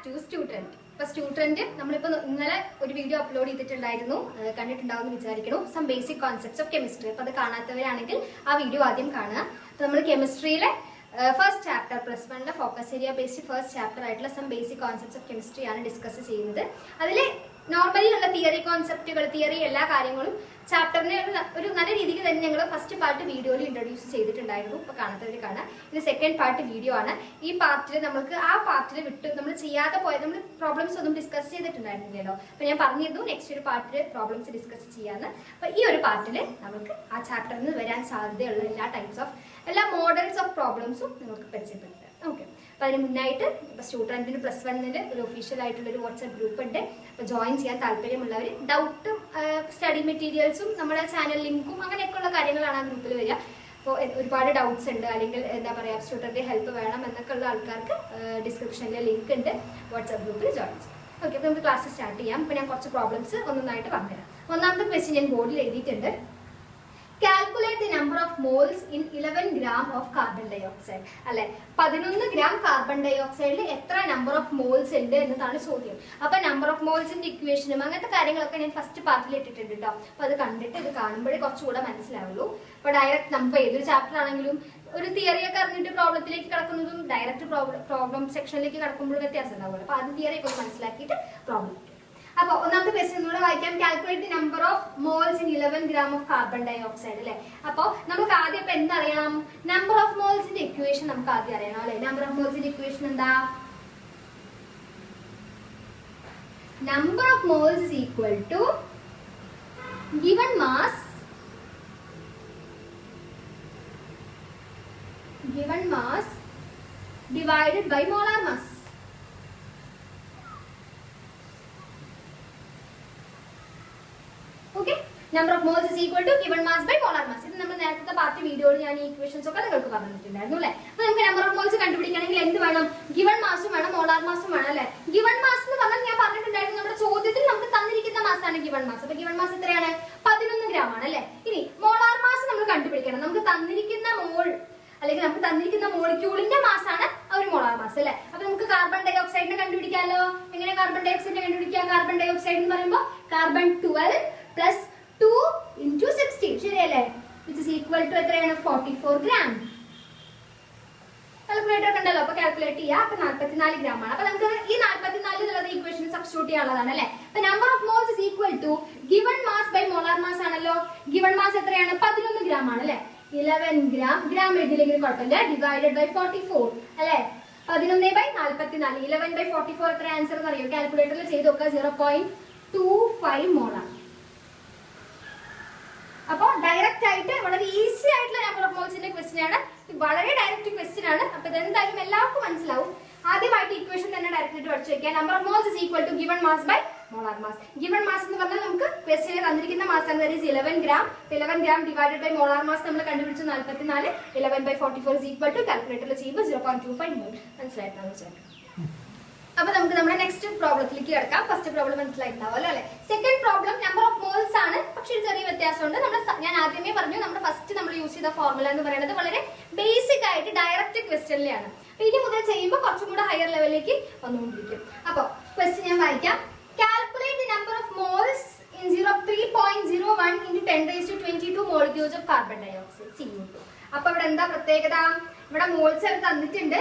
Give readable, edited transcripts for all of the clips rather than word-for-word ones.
To student. ഇപ്പൊ student നമ്മളിപ്പോ ഇന്നലെ ഒരു വീഡിയോ അപ്ലോഡ് ചെയ്തിട്ടുണ്ടായിരുന്നു, കണ്ടിട്ടുണ്ടാവും വിചാരിക്കുന്നു. Some basic concepts of chemistry. അപ്പൊ അത് കാണാത്തവരാണെങ്കിൽ ആ വീഡിയോ ആദ്യം കാണുക. നമ്മൾ കെമിസ്ട്രിയിലെ ഫസ്റ്റ് ചാപ്റ്റർ പ്ലസ് വണ്ണിലെ focus area based first chapter ആയിട്ടുള്ള some basic concepts of chemistry ആണ് ഡിസ്കസ് ചെയ്യുന്നത്. അതിൽ നോർമലി ഉള്ള തിയറി കോൺസെപ്റ്റുകൾ, തിയറി എല്ലാ കാര്യങ്ങളും ചാപ്റ്ററിനെ ഒരു നല്ല രീതിക്ക് തന്നെ ഞങ്ങൾ ഫസ്റ്റ് പാർട്ട് വീഡിയോയിൽ ഇൻട്രൊഡ്യൂസ് ചെയ്തിട്ടുണ്ടായിരുന്നു. ഇപ്പൊ കാണാത്തവർ കാണാം. ഇത് സെക്കൻഡ് പാർട്ട് വീഡിയോ ആണ്. ഈ പാർട്ടിൽ നമുക്ക് ആ പാർട്ടിൽ വിട്ട് നമ്മൾ ചെയ്യാതെ പോയത്, നമ്മൾ പ്രോബ്ലംസ് ഒന്നും ഡിസ്കസ് ചെയ്തിട്ടുണ്ടായിരുന്നില്ലല്ലോ. അപ്പൊ ഞാൻ പറഞ്ഞിരുന്നു നെക്സ്റ്റ് ഒരു പാർട്ടിൽ പ്രോബ്ലംസ് ഡിസ്കസ് ചെയ്യാന്ന്. അപ്പൊ ഈ ഒരു പാർട്ടിൽ നമുക്ക് ആ ചാപ്റ്ററിൽ നിന്ന് വരാൻ സാധ്യതയുള്ള എല്ലാ മോഡൽസ് ഓഫ് പ്രോബ്ലംസും നിങ്ങൾക്ക് പരിചയപ്പെടുത്താം. ഓക്കെ. അപ്പൊ അതിന് മുന്നായിട്ട് ഇപ്പൊ സ്റ്റുഡന്റിന് പ്ലസ് വണ്ണിന് ഒരു ഒഫീഷ്യൽ ആയിട്ടുള്ള ഒരു വാട്സ്ആപ്പ് ഗ്രൂപ്പ് ഉണ്ട്. അപ്പൊ ജോയിൻ ചെയ്യാൻ താല്പര്യമുള്ളവർ, ഡൗട്ടും സ്റ്റഡി മെറ്റീരിയൽസും നമ്മുടെ ചാനൽ ലിങ്കും അങ്ങനെയൊക്കെയുള്ള കാര്യങ്ങളാണ് ആ ഗ്രൂപ്പിൽ വരിക. അപ്പോൾ ഒരുപാട് ഡൗട്ട്സ് ഉണ്ട്, അല്ലെങ്കിൽ എന്താ പറയുക സ്റ്റുഡന്റ് ഹെൽപ്പ് വേണം എന്നൊക്കെ ഉള്ള ആൾക്കാർക്ക് ഡിസ്ക്രിപ്ഷനിൽ ലിങ്ക് ഉണ്ട്, വാട്സ്ആപ്പ് ഗ്രൂപ്പിൽ ജോയിൻ ചെയ്യാം. ഓക്കെ. അപ്പൊ നമുക്ക് ക്ലാസ് സ്റ്റാർട്ട് ചെയ്യാം. അപ്പൊ ഞാൻ കുറച്ച് പ്രോബ്ലംസ് ഒന്നൊന്നായിട്ട് പറഞ്ഞുതരാം. ഒന്നാമത്തെ ക്വസ്റ്റ്യൻ ഞാൻ ബോർഡിൽ എഴുതിയിട്ടുണ്ട്. Calculate the number of moles in 11 gram of carbon dioxide. അല്ലെ, 11 ഗ്രാം കാർബൺ ഡൈ ഓക്സൈഡിൽ എത്ര നമ്പർ ഓഫ് മോൾസ് ഉണ്ട് എന്നതാണ് ചോദ്യം. അപ്പൊ നമ്പർ ഓഫ് മോൾസിന്റെ ഇക്വേഷനും അങ്ങനത്തെ കാര്യങ്ങളൊക്കെ ഞാൻ ഫസ്റ്റ് പാർട്ടിൽ ഇട്ടിട്ടുണ്ട് കേട്ടോ. അപ്പൊ അത് കണ്ടിട്ട് ഇത് കാണുമ്പോഴേ കുറച്ചുകൂടെ മനസ്സിലാവുള്ളൂ. അപ്പൊ ഡയറക്റ്റ് നമുക്ക് ഏതൊരു ചാപ്റ്റർ ആണെങ്കിലും ഒരു തിയറിയൊക്കെ അറിഞ്ഞിട്ട് പ്രോബ്ലത്തിലേക്ക് കിടക്കുന്നതും ഡയറക്റ്റ് പ്രോബ്ലം സെക്ഷനിലേക്ക് കിടക്കുമ്പോഴും വ്യത്യാസം ഉണ്ടാവുമല്ലോ. അപ്പൊ അത് തിയറിയൊക്കെ ഒന്ന് മനസ്സിലാക്കിയിട്ട് പ്രോബ്ലം. അപ്പൊ ഒന്നാമത്തെ ക്വസ്റ്റ്യൻ കൂടെ വായിക്കാം. Calculate the number of moles in 11 gram of carbon dioxide. അല്ലെ, അപ്പൊ നമുക്ക് ആദ്യം ഇപ്പൊ എന്തറിയണം? നമ്പർ ഓഫ് മോൾസിന്റെ ഇക്വേഷൻ നമുക്ക് ആദ്യം അറിയണം. അല്ലെ, നമ്പർ ഓഫ് മോൾസിന്റെ ഇക്വേഷൻ എന്താ? Number of moles is equal to given mass divided by molar mass. Number of moles is equal to given mass by molar mass. ഇത് നമ്മൾ നേരത്തെ പാർട്ട് വീഡിയോയിൽ ഞാൻ ഈ ഇക്വേഷൻസ് ഒക്കെ നിങ്ങൾക്ക് പറഞ്ഞിട്ടുണ്ടായിരുന്നു അല്ലെ. അപ്പൊ നമുക്ക് നമ്പർ ഓഫ് മോൾസ് കണ്ടുപിടിക്കണമെങ്കിൽ എന്ത് വേണം? ഗിവൺ മാസും വേണം, മോളാർ മാസും വേണം അല്ലെ. ഗിവൺ മാസ് എന്ന് പറഞ്ഞാൽ ഞാൻ പറഞ്ഞിട്ടുണ്ടായിരുന്നു നമ്മുടെ ചോദ്യത്തിൽ നമുക്ക് തന്നിരിക്കുന്ന മാസാണ് ഗിവൺ മാസ്. അപ്പൊ ഗിവൺ മാസ് എത്രയാണ്? 11 ഗ്രാം ആണ് അല്ലെ. ഇനി മോളാർ മാസ് നമ്മൾ കണ്ടുപിടിക്കണം. നമുക്ക് തന്നിരിക്കുന്ന മോൾ അല്ലെങ്കിൽ നമുക്ക് തന്നിരിക്കുന്ന മോളിക്യൂളിന്റെ മാസാണ് ഒരു മോളാർ മാസ് അല്ലെ. അപ്പൊ നമുക്ക് കാർബൺ ഡൈ ഓക്സൈഡിനെ കണ്ടുപിടിക്കാമല്ലോ. എങ്ങനെ കാർബൺ ഡൈ ഓക്സൈഡിനെ കണ്ടുപിടിക്കാം? കാർബൺ ഡൈ ഓക്സൈഡ് എന്ന് പറയുമ്പോൾ കാർബൺ 12 പ്ലസ് 2 into 16 ശരിയല്ലേ? which is equal to എത്രയാണ്? 44 ഗ്രാം. കാൽക്കുലേറ്റർ ഒക്കെ ഉണ്ടല്ലോ, അപ്പൊ കാൽക്കുലേറ്റ് ചെയ്യാം. അപ്പൊ 44 ഗ്രാം ആണ്. അപ്പൊ നമുക്ക് ഈ 44 എന്നുള്ളത് ഇക്വേഷൻ സബ്സ്റ്റിറ്റ്യൂട്ട് ചെയ്യാനുള്ളതാണ് അല്ലെ. അപ്പൊ number of moles is equal to given mass by molar mass ആണല്ലോ. ഗിവൺ മാസ് എത്രയാണ്? 11 ഗ്രാം ആണ് അല്ലെ. 11 ഗ്രാം, ഗ്രാം എഴുതിയില്ലെങ്കിൽ കുഴപ്പമില്ല, ഡിവൈഡഡ് ബൈ 44 അല്ലെ. 11/44. 11/44 എത്ര ആൻസർ എന്ന് അറിയോ? കാൽക്കുലേറ്ററിൽ ചെയ്ത് നോക്കുക. 0.25 മോളാർ. അപ്പൊ ഡയറക്റ്റ് ആയിട്ട് വളരെ ഈസി ആയിട്ടുള്ള നമ്പർ ഓഫ് മോൾസിന്റെ ക്വസ്റ്റ്യൻ ആണ്. വളരെ ഡയറക്റ്റ് ക്വസ്റ്റ്യൻ ആണ്. അപ്പൊ ഇതെന്തായാലും എല്ലാവർക്കും മനസ്സിലാവും. ആദ്യമായിട്ട് ഇക്വേഷൻ തന്നെ ഡയറക്റ്റ് ആയിട്ട് പഠിച്ചു വെക്കുക. Number of moles is equal to given mass by molar mass. Given mass എന്ന് പറഞ്ഞാൽ നമുക്ക് ക്വസ്റ്റ്യനിൽ തന്നിരിക്കുന്ന മാസ് ആണ് 11 gram. 11 gram divided by molar mass നമ്മൾ കണ്ടുപിടിച്ചു 44. 11/44 ഇസ് ഈക്വൽ ടു കാൽക്കുലേറ്ററിൽ ചെയ്യുമ്പോൾ 0.25 മോൾ. മനസ്സിലായിട്ടാണ് വെച്ചാൽ. അപ്പൊ നമുക്ക് നമ്മുടെ നെക്സ്റ്റ് പ്രോബ്ലത്തിലേക്ക് കിടക്കാം. ഫസ്റ്റ് പ്രോബ്ലം മനസ്സിലായിട്ടുണ്ടാവുമല്ലോ അല്ലെ. Second problem number of moles ആണ്, പക്ഷെ ഒരു ചെറിയ വ്യത്യാസമുണ്ട്. ഞാൻ ആദ്യമേ പറഞ്ഞു നമ്മുടെ ഫസ്റ്റ് നമ്മൾ യൂസ് ചെയ്ത ഫോർമുല എന്ന് പറയുന്നത് വളരെ ബേസിക് ആയിട്ട് ഡയറക്റ്റ് ക്വസ്റ്റ്യനിലാണ്. ഇനി മുതൽ ചെയ്യുമ്പോൾ കുറച്ചും കൂടെ ഹയർ ലെവലിലേക്ക് വന്നുകൊണ്ടിരിക്കും. അപ്പൊ ക്വസ്റ്റ്യൻ ഞാൻ വായിക്കാം. Calculate the number of moles in 3.01 into 10⁻22 molecules of carbon dioxide CO2. അപ്പൊ ഇവിടെ എന്താ പ്രത്യേകത? ഇവിടെ മോൾസ് അവർ തന്നിട്ടുണ്ട്,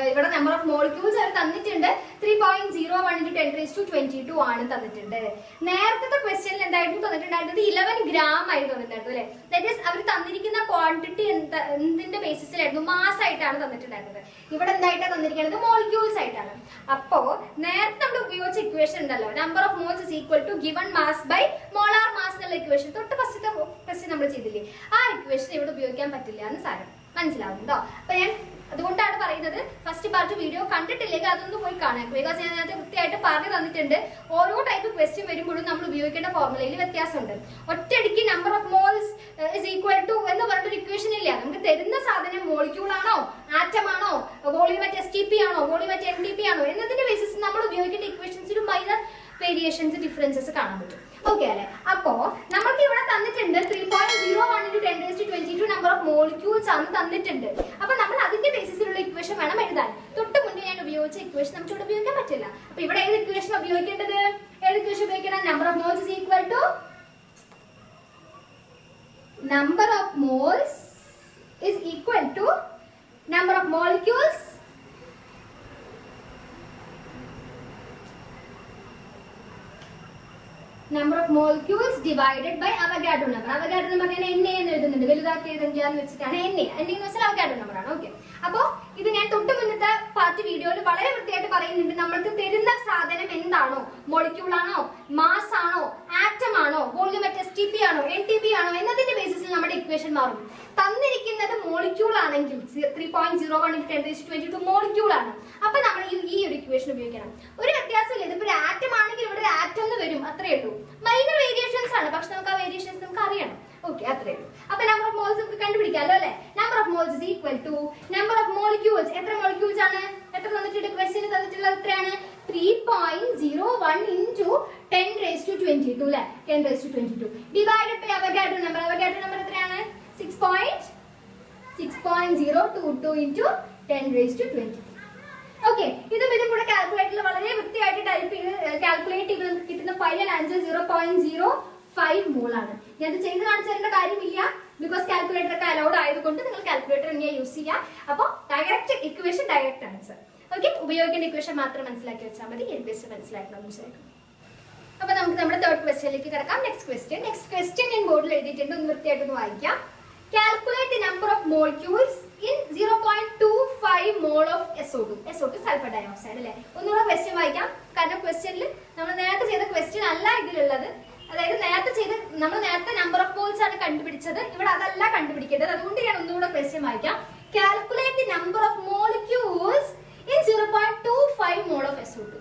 ഇവിടെ നമ്പർ ഓഫ് മോളിക്യൂൾസ് അവർ തന്നിട്ടുണ്ട്. 3.01 into 10⁻22 ആണ് തന്നിട്ടുണ്ട്. നേരത്തെ ക്വസ്റ്റ്യനിൽ എന്തായിരുന്നു തന്നിട്ടുണ്ടായിരുന്നത്? 11 ഗ്രാം ആയിരുന്നു തന്നിട്ടുണ്ടായിരുന്നു അല്ലെ. ദാറ്റ് ഈസ് അവർ തന്നിരിക്കുന്ന ക്വാണ്ടിറ്റി എന്തിന്റെ ബേസിസിലായിരുന്നു? മാസ് ആയിട്ടാണ് തന്നിട്ടുണ്ടായിരുന്നത്. ഇവിടെ എന്തായിട്ടാണ് തന്നിരിക്കുന്നത്? മോളിക്യൂൾസ് ആയിട്ടാണ്. അപ്പോ നേരത്തെ നമ്മൾ ഉപയോഗിച്ച ഇക്വേഷൻ ഉണ്ടല്ലോ, number of moles is equal to given mass by molar mass എന്നുള്ള ഇക്വേഷൻ തൊട്ട് ഫസ്റ്റത്തെ ക്വസ്റ്റ്യൻ നമ്മൾ ചെയ്തില്ലേ, ആ ഇക്വേഷൻ ഇവിടെ ഉപയോഗിക്കാൻ പറ്റില്ല എന്ന് സാരം. മനസ്സിലാവുന്നുണ്ടോ? അപ്പൊ ഞാൻ അതുകൊണ്ടാണ് പറയുന്നത് ഫസ്റ്റ് പാർട്ട് വീഡിയോ കണ്ടിട്ടില്ലെങ്കിൽ അതൊന്ന് പോയി കാണാം. ബിക്കോസ് ഞാൻ അതിനകത്ത് കൃത്യമായിട്ട് പറഞ്ഞു തന്നിട്ടുണ്ട്. ഓരോ ടൈപ്പ് ക്വസ്റ്റ്യൻ വരുമ്പോഴും നമ്മൾ ഉപയോഗിക്കേണ്ട ഫോർമുലയിൽ വ്യത്യാസമുണ്ട്. ഒറ്റയടിക്ക് number of moles is equal to എന്ന് പറഞ്ഞൊരു ഇക്വേഷൻ ഇല്ല. നമുക്ക് തരുന്ന സാധനം മോളിക്യൂൾ ആണോ, ആറ്റം ആണോ, വോളിയം STP ആണോ, വോളിയം NTP ആണോ എന്നതിന്റെ ബേസിസ് നമ്മൾ ഉപയോഗിക്കേണ്ട ഇക്വേഷൻസിൽ മൈനർ വേരിയേഷൻസ്, ഡിഫറൻസസ് കാണാൻ പറ്റും. ഓക്കെ അല്ലെ? അപ്പോ നമുക്ക് ഇവിടെ തന്നിട്ടുണ്ട് 3.01 × 10⁻22 നമ്പർ ഓഫ് മോളിക്യൂൾസ് ആണ് തന്നിട്ടുണ്ട്. അപ്പൊ നമ്മൾ അതിന്റെ ബേസിസിലുള്ള ഇക്വേഷൻ വേണം എഴുതാൻ. തൊട്ട് മുന്നേ ഞാൻ ഉപയോഗിച്ച ഇക്വേഷൻ നമുക്ക് ഇവിടെ ഉപയോഗിക്കാൻ പറ്റില്ല. അപ്പൊ ഇവിടെ ഏത് ഇക്വേഷൻ ഉപയോഗിക്കേണ്ടത്? ഏത് ഇക്വേഷൻ ഉപയോഗിക്കണം? Number of moles is equal to number of moles is equal to number of molecules divided by Avogadro number. Avogadro number ഞാൻ NA എന്ന് എഴുതുന്നുണ്ട്, വലുതാക്കി എഴുതാന്ന് വെച്ചിട്ടാണ് NA എന്ന് വെച്ചാൽ Avogadro number ആണ്. ഓക്കെ, അപ്പോ ഇത് ഞാൻ തൊട്ട് മുന്നത്തെ പാർട്ട് വീഡിയോയിൽ വളരെ വൃത്തിയായിട്ട് പറയുന്നുണ്ട്. നമ്മൾക്ക് തരുന്ന സാധനം എന്താണോ, മോളിക്യൂൾ ആണോ, മാസ് ആണോ, ആറ്റം ആണോ, വോള്യൂമെട്രിക് STP ആണോ, NTP ആണോ എന്നതിന്റെ ബേസിസിൽ നമ്മുടെ ഇക്വേഷൻ മാറും. തന്നിരിക്കുന്നത് മോളിക്യൂൾ ആണെങ്കിൽ 3.01 × 10⁻22 മോളിക്യൂൾ ആണ്. അപ്പൊ നമ്മൾ ഈ ഒരു ഇക്വേഷൻ ഉപയോഗിക്കണം. ഒരു വ്യത്യാസമില്ല, ഇതിപ്പോ ഒരു ആറ്റം ആണെങ്കിൽ ഇവിടെ ഒരു ആറ്റം എന്ന് വരും, അത്രേ ഉള്ളൂ. മൈനർ വേരിയേഷൻസ് ആണ്, പക്ഷെ നമുക്ക് ആ വേരിയേഷൻസ് നമുക്ക് അറിയണം. ഓക്കെ, അത്രേ ഉള്ളൂ. അപ്പൊ നമ്പർ ഓഫ് മോൾസ് നമുക്ക് കണ്ടുപിടിക്കാമല്ലോ അല്ലെ? Number of moles is equal to number of molecules. എത്ര മോളിക്യൂൾസ് ആണ്? എത്ര തന്നിട്ടുണ്ട്? ക്വസ്റ്റ്യൻ തന്നിട്ടുള്ളത് എത്രയാണ്? 3.01 × 10⁻22 അല്ലെ? 10⁻22 divided by Avogadro number. Avogadro number എത്രയാണ്? 6.022 × 10⁻23. ഓക്കെ, ഇതും കൂടെ കാൽക്കുലേറ്ററിൽ വളരെ വൃത്തിയായിട്ട് ടൈപ്പ് ചെയ്ത് കാൽക്കുലേറ്റ് ചെയ്ത് കിട്ടുന്ന ഫൈനൽ ആൻസർ 0.05 മോൾ ആണ്. ഞാൻ ഇത് ചെയ്ത് കാണിച്ചു തരേണ്ട കാര്യമില്ല, ബിക്കോസ് കാൽക്കുലേറ്റർ ഒക്കെ അലൗഡ് ആയതുകൊണ്ട് നിങ്ങൾ കാൽക്കുലേറ്റർ ഇങ്ങനെ യൂസ് ചെയ്യാം. അപ്പോൾ direct equation, direct answer. Okay, ഉപയോഗിക്കേണ്ട ഇക്വേഷൻ മാത്രം മനസ്സിലാക്കി വെച്ചാൽ മതി. ക്വസ്റ്റ്യൻ മനസ്സിലാക്കണം വിചാരിക്കും. അപ്പൊ നമുക്ക് നമ്മുടെ തേർഡ് ക്വസ്റ്റ്യനിലേക്ക് കിടക്കാം. നെക്സ്റ്റ് ക്വസ്റ്റ്യൻ ഞാൻ ബോർഡിൽ എഴുതിയിട്ടുണ്ട്, ഒന്ന് വൃത്തിയായിട്ടൊന്ന് വായിക്കാം. Calculate the number of molecules in 0.25 mole of SO2. SO2 sulphur dioxide അല്ലേ? ഒന്നുകൂടെ ക്വസ്റ്റ്യൻ വായിക്കാം, കാരണം ക്വസ്റ്റ്യനിൽ നമ്മൾ നേരത്തെ ചെയ്ത ക്വസ്റ്റ്യൻ അല്ല ഇതിലുള്ളത്. അതായത് നമ്മൾ നേരത്തെ നമ്പർ ഓഫ് മോൾസ് ആണ് കണ്ടുപിടിച്ചത്, ഇവിടെ അതല്ല കണ്ടുപിടിക്കേണ്ടത്. അതുകൊണ്ട് ഞാൻ ഒന്നുകൂടെ ക്വസ്റ്റ്യൻ വായിക്കാം. Calculate the number of molecules in 0.25 mole of SO2.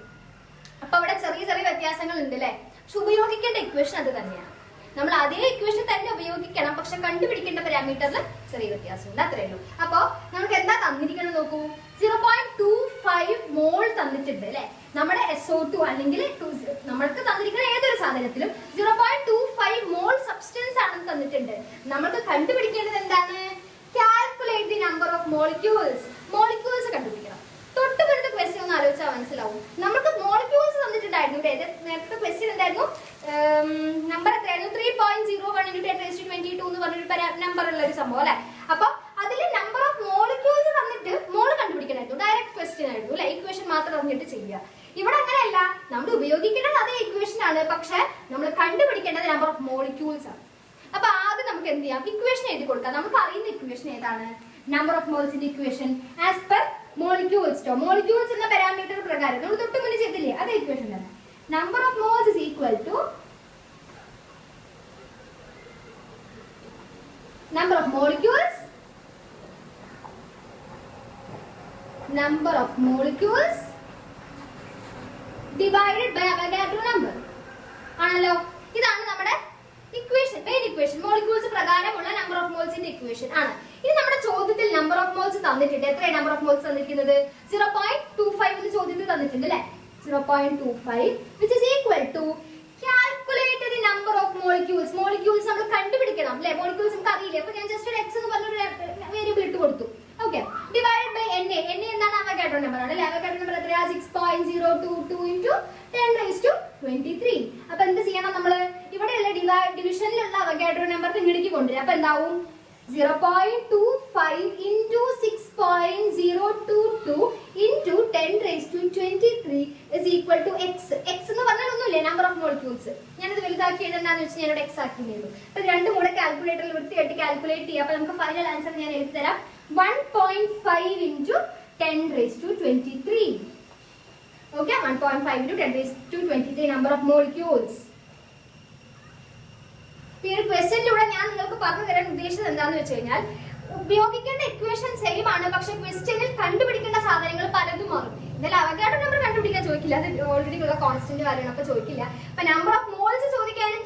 അപ്പൊ അവിടെ ചെറിയ ചെറിയ വ്യത്യാസങ്ങൾ ഉണ്ട് അല്ലെ? പക്ഷെ ഉപയോഗിക്കേണ്ട ഇക്വേഷൻ അത് തന്നെയാണ്. നമ്മൾ അതേ ഇക്വേഷൻ തന്നെ ഉപയോഗിക്കണം, പക്ഷെ കണ്ടുപിടിക്കേണ്ട പാരാമീറ്ററിൽ ചെറിയ വ്യത്യാസമുണ്ട്, അത്രേ ഉള്ളൂ. അപ്പൊ നമുക്ക് എന്താ തന്നിരിക്കണം നോക്കൂ. 0.25 മോൾ തന്നിട്ടുണ്ട് അല്ലെ? നമ്മുടെ SO2 അല്ലെങ്കിൽ നമ്മൾക്ക് തന്നിരിക്കുന്ന ഏതൊരു സാധനത്തിലും 0.25 മോൾ സബ്സ്റ്റൻസ് ആണെന്ന് തന്നിട്ടുണ്ട്. നമുക്ക് കണ്ടുപിടിക്കേണ്ടത് എന്താണ്? Calculate the number of molecules. Molecules കണ്ടുപിടിക്കണം. തൊട്ട് മുന്നത്തെ ക്വസ്റ്റ്യൻ ഒന്ന് ആലോചിച്ചാൽ മനസ്സിലാവും. നമുക്ക് മോളിക്യൂൾസ് തന്നിട്ടുണ്ടായിരുന്നു. നേരത്തെ ക്വസ്റ്റ്യൻ എന്തായിരുന്നു? നമ്പർ എത്രയായിരുന്നു? 3.01 × 10⁻22 എന്ന് പറഞ്ഞൊരു നമ്പർ ഉള്ള ഒരു സംഭവം അല്ലെ? അപ്പൊ അതിൽ നമ്പർ ഓഫ് മോളിക്യൂൾസ് തന്നിട്ട് മോൾ കണ്ടുപിടിക്കണമായിരുന്നു. ഡയറക്റ്റ് ക്വസ്റ്റ്യൻ ആയിരുന്നു അല്ലെ? ഇക്വേഷൻ മാത്രം അറിഞ്ഞിട്ട് ചെയ്യുക. ഇവിടെ അങ്ങനെയല്ല, നമ്മൾ ഉപയോഗിക്കേണ്ടത് അതേ ഇക്വേഷൻ ആണ്, പക്ഷെ നമ്മൾ കണ്ടുപിടിക്കേണ്ടത് നമ്പർ ഓഫ് മോളിക്യൂൾസ് ആണ്. അപ്പൊ ആദ്യം നമുക്ക് എന്ത് ചെയ്യാം? ഇക്വേഷൻ എഴുതി കൊടുക്കാം. നമുക്ക് അറിയുന്ന ഇക്വേഷൻ ഏതാണ്? നമ്പർ ഓഫ് മോൾസിന്റെ equation as per molecules. Molecules എന്ന പാരാമീറ്റർ പ്രകാരം നമ്മൾ തൊട്ട് മുന്നേ ചെയ്തില്ലേ, അതേ ഇക്വേഷൻ തന്നെ. Number of moles is equal to number of molecules divided by Avogadro number ആണല്ലോ. ഇതാണ് നമ്മുടെ ഇക്വേഷൻ, മെയിൻ ഇക്വേഷൻ. മോളിക്യൂൾസ് പ്രകാരമുള്ള നമ്പർ ഓഫ് മോൾസിന്റെ ഇക്വേഷൻ ആണ്. ഇനി നമ്മുടെ ചോദ്യത്തിൽ നമ്പർ ഓഫ് മോൾസ് തന്നിട്ടുണ്ട്. എത്രയാണ് നമ്പർ ഓഫ് മോൾസ് തന്നിരിക്കുന്നത്? 0.25 ചോദ്യത്തിൽ തന്നിട്ടുണ്ട് അല്ലെ? 0.25 which is equal to calculate the number of molecules. Molecules നമ്മൾ കണ്ടുപിടിക്കണം അല്ലെ? മോളിക്യൂൾസ് നമുക്ക് അറിയില്ല. അപ്പൊ ഞാൻ ജസ്റ്റ് ഒരു x എന്ന് പറഞ്ഞൊരു വേരിയബിൾ ഇട്ട് കൊടുത്തു. Okay, divided by NA. NA എന്താണ്? അവഗാഡ്രോ നമ്പർ ആണ് അല്ലെ? അവഗാഡ്രോ നമ്പർ എത്രയാ? 6.022 × 10⁻23. അപ്പൊ എന്ത് ചെയ്യണം? നമ്മള് ഇവിടെയുള്ള ഡിവിഷനിലുള്ള അവഗാഡ്രോ നമ്പർ ഇങ്ങോട്ടേക്ക് കൊണ്ടുവരും. അപ്പൊ എന്താവും? 0.25 × 6.022 × 10⁻23 is equal to x. x എന്ന് പറഞ്ഞാൽ ഒന്നുമില്ലേ, നമ്പർ ഓഫ് മോളിക്യൂൾസ്. ഞാനിത് വലുതാക്കി എഴുതണ്ടെന്ന് വെച്ചാൽ ഞാനിവിടെ x ആക്കി എഴുതും. അപ്പൊ രണ്ടും കൂടെ കാൽക്കുലേറ്ററിൽ വൃത്തിയായിട്ട് കാൽക്കുലേറ്റ് ചെയ്യാം. അപ്പൊ നമുക്ക് ഫൈനൽ ആൻസർ ഞാൻ എഴുതി തരാം. 1.5 × 10⁻23. Okay, 1.5 × 10⁻23 number of molecules. പിന്നെ ക്വസ്റ്റ്യനിലൂടെ ഞാൻ നിങ്ങൾക്ക് പറഞ്ഞു തരാൻ ഉദ്ദേശിച്ചത് എന്താന്ന് വെച്ച് കഴിഞ്ഞാൽ, ഉപയോഗിക്കേണ്ട ഇക്വേഷൻ സെയിം ആണ്, പക്ഷെ ക്വസ്റ്റ്യനിൽ കണ്ടുപിടിക്കേണ്ട സാധനങ്ങൾ പലതും മാറും. എന്നാലും അവഗാഡ്രോ നമ്പർ കണ്ടുപിടിക്കാൻ ചോദിക്കില്ല, അത് ഓൾറെഡി ഉള്ള കോൺസ്റ്റന്റ് വാല്യൂ ഒക്കെ ചോദിക്കില്ല. അപ്പൊ നമ്പർ ഓഫ് മോൾസ് ചോദിക്കാനും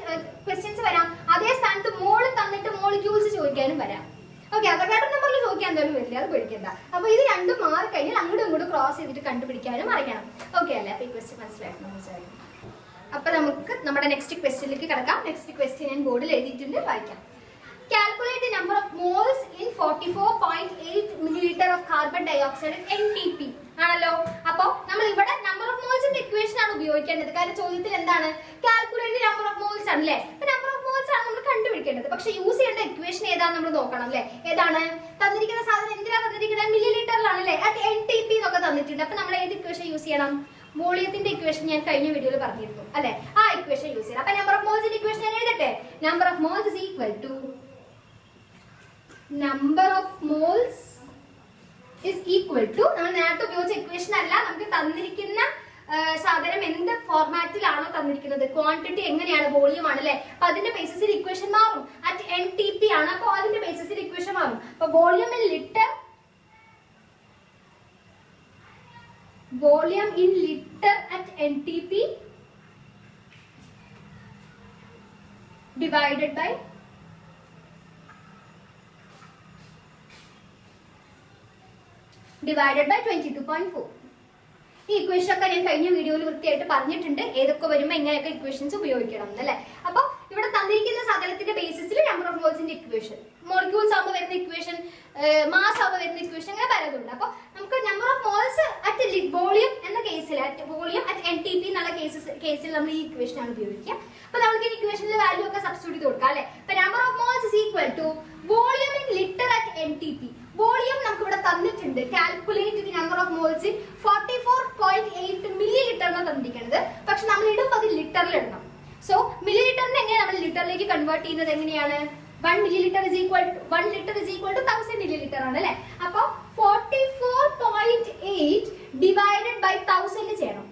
ക്വസ്റ്റ്യൻസ് വരാം. അതേ സ്ഥാനത്ത് മോൾ തന്നിട്ട് മോളിക്യൂൾസ് ചോദിക്കാനും വരാം. ഓക്കെ, അവഗാഡ്രോ നമ്പറിൽ ചോദിക്കാൻ എന്തായാലും വരില്ല, അത് പേടിക്കണ്ട. അപ്പൊ ഇത് രണ്ടും മാറി കഴിഞ്ഞാൽ അങ്ങോട്ടും ഇങ്ങോട്ടും ക്രോസ് ചെയ്തിട്ട് കണ്ടുപിടിക്കാനും അറിയണം. ഓക്കെ അല്ലേ? അപ്പൊ ഈ ക്വസ്റ്റ്യൻ മനസ്സിലാക്കണം വിചാരിക്കും. അപ്പൊ നമുക്ക് നമ്മുടെ നെക്സ്റ്റ് ക്വസ്റ്റ്യനിലേക്ക് കിടക്കാം. നെക്സ്റ്റ് ക്വസ്റ്റ്യൻ ഞാൻ ബോർഡിൽ എഴുതിയിട്ടുണ്ട്, വായിക്കാം. Calculate the number of moles in 44.8 milliliter of carbon dioxide NTP ആണല്ലോ. അപ്പൊ നമ്മൾ ഇവിടെ നമ്പർ ഓഫ് മോൾസിന്റെ ഇക്വേഷൻ ആണ് ഉപയോഗിക്കേണ്ടത്. കാരണം ചോദ്യത്തിൽ എന്താണ്, calculate the number of moles ആണല്ലേ. നമ്പർ ഓഫ് മോൾസ് ആണ് നമ്മൾ കണ്ടുപിടിക്കേണ്ടത്. പക്ഷെ യൂസ് ചെയ്യേണ്ട ഇക്വേഷൻ ഏതാണെന്ന് നമ്മൾ നോക്കണം അല്ലെ. ഏതാണ് തന്നിരിക്കുന്ന സാധനം, എന്തിനാ തന്നിരിക്കുന്നത്, മില്ലി ലിറ്ററിലാണല്ലേ. അത് NTP എന്നൊക്കെ തന്നിട്ടുണ്ട്. അപ്പൊ നമ്മൾ ഏത് ഇക്വേഷൻ യൂസ് ചെയ്യണം, വോളിയത്തിന്റെ ഇക്വേഷൻ ഞാൻ കഴിഞ്ഞ വീഡിയോയിൽ പറഞ്ഞിരുന്നു അല്ലെ. ആ ഇക്വേഷൻ യൂസ് ചെയ്യണം. അപ്പൊ നമ്പർ ഓഫ് മോൾസിന്റെ ഇക്വേഷൻ ഞാൻ എഴുതട്ടെ. Number of moles is equal to number of moles is equal to, നമ്മൾ നേരത്തെ ഉപയോഗിച്ച ഇക്വേഷൻ അല്ല, നമുക്ക് തന്നിരിക്കുന്ന സാധനം എന്ത് ഫോർമാറ്റിലാണോ തന്നിരിക്കുന്നത്, ക്വാണ്ടിറ്റി എങ്ങനെയാണ്, വോളിയം ആണ് അല്ലെ. അപ്പൊ അതിന്റെ ബേസിസിൽ ഇക്വേഷൻ മാറും. അറ്റ് NTP ആണ്. അപ്പൊ അതിന്റെ ബേസിസിൽ ഇക്വേഷൻ മാറും. അപ്പൊ volume in litre, volume in litre at NTP divided by divided by 22.4. ഈ ഇക്വേഷൻ ഒക്കെ ഞാൻ കഴിഞ്ഞ വീഡിയോയിൽ വൃത്തിയായിട്ട് പറഞ്ഞിട്ടുണ്ട്, ഏതൊക്കെ വരുമ്പോൾ എങ്ങനെയൊക്കെ ഇക്വേഷൻസ് ഉപയോഗിക്കണം എന്നല്ലേ. അപ്പൊ ഇവിടെ തന്നിരിക്കുന്ന സാധനത്തിന്റെ ബേസിസിൽ നമ്പർ ഓഫ് മോൾസിന്റെ ഇക്വേഷൻ, മോളിക്യൂൾസ് ആകുമ്പോൾ വരുന്ന ഇക്വേഷൻ, മാസ് ആകുമ്പോൾ വരുന്ന ഇക്വേഷൻ, അങ്ങനെ പലതുണ്ട്. അപ്പൊ നമുക്ക് number of moles at volume എന്ന കേസിൽ, വോളിയം അറ്റ് NTP എന്നുള്ള കേസിൽ നമ്മൾ ഈ ഇക്വേഷൻ ആണ് ഉപയോഗിക്കുക. അപ്പൊ നമുക്ക് ഈ ഇക്വേഷനിലെ വാല്യൂ ഒക്കെ സബ്സ്റ്റിറ്റ്യൂട്ട് ചെയ്ത് കൊടുക്കാം അല്ലെ. അപ്പൊ number of moles is equal to volume in litre at NTP. Volume നമുക്ക് ഇവിടെ തന്നിട്ടുണ്ട്. Calculate the number of moles in 44.8 millilitre എന്നാണ് തന്നിരിക്കുന്നത്. പക്ഷെ നമ്മൾ ഇടുമ്പോൾ അത് ലിറ്ററിൽ ഇടണം. സോ മില്ലി ലിറ്ററിനെ എങ്ങനെ നമ്മൾ ലിറ്ററിലേക്ക് കൺവേർട്ട് ചെയ്യുന്നത് എങ്ങനെയാണ്, 1 millilitre is equal to 1 litre is equal to 1000 millilitre ആണ് അല്ലെ. അപ്പൊ 44.8 ഡിവൈഡഡ് ബൈ 1000 ചെയ്യണം.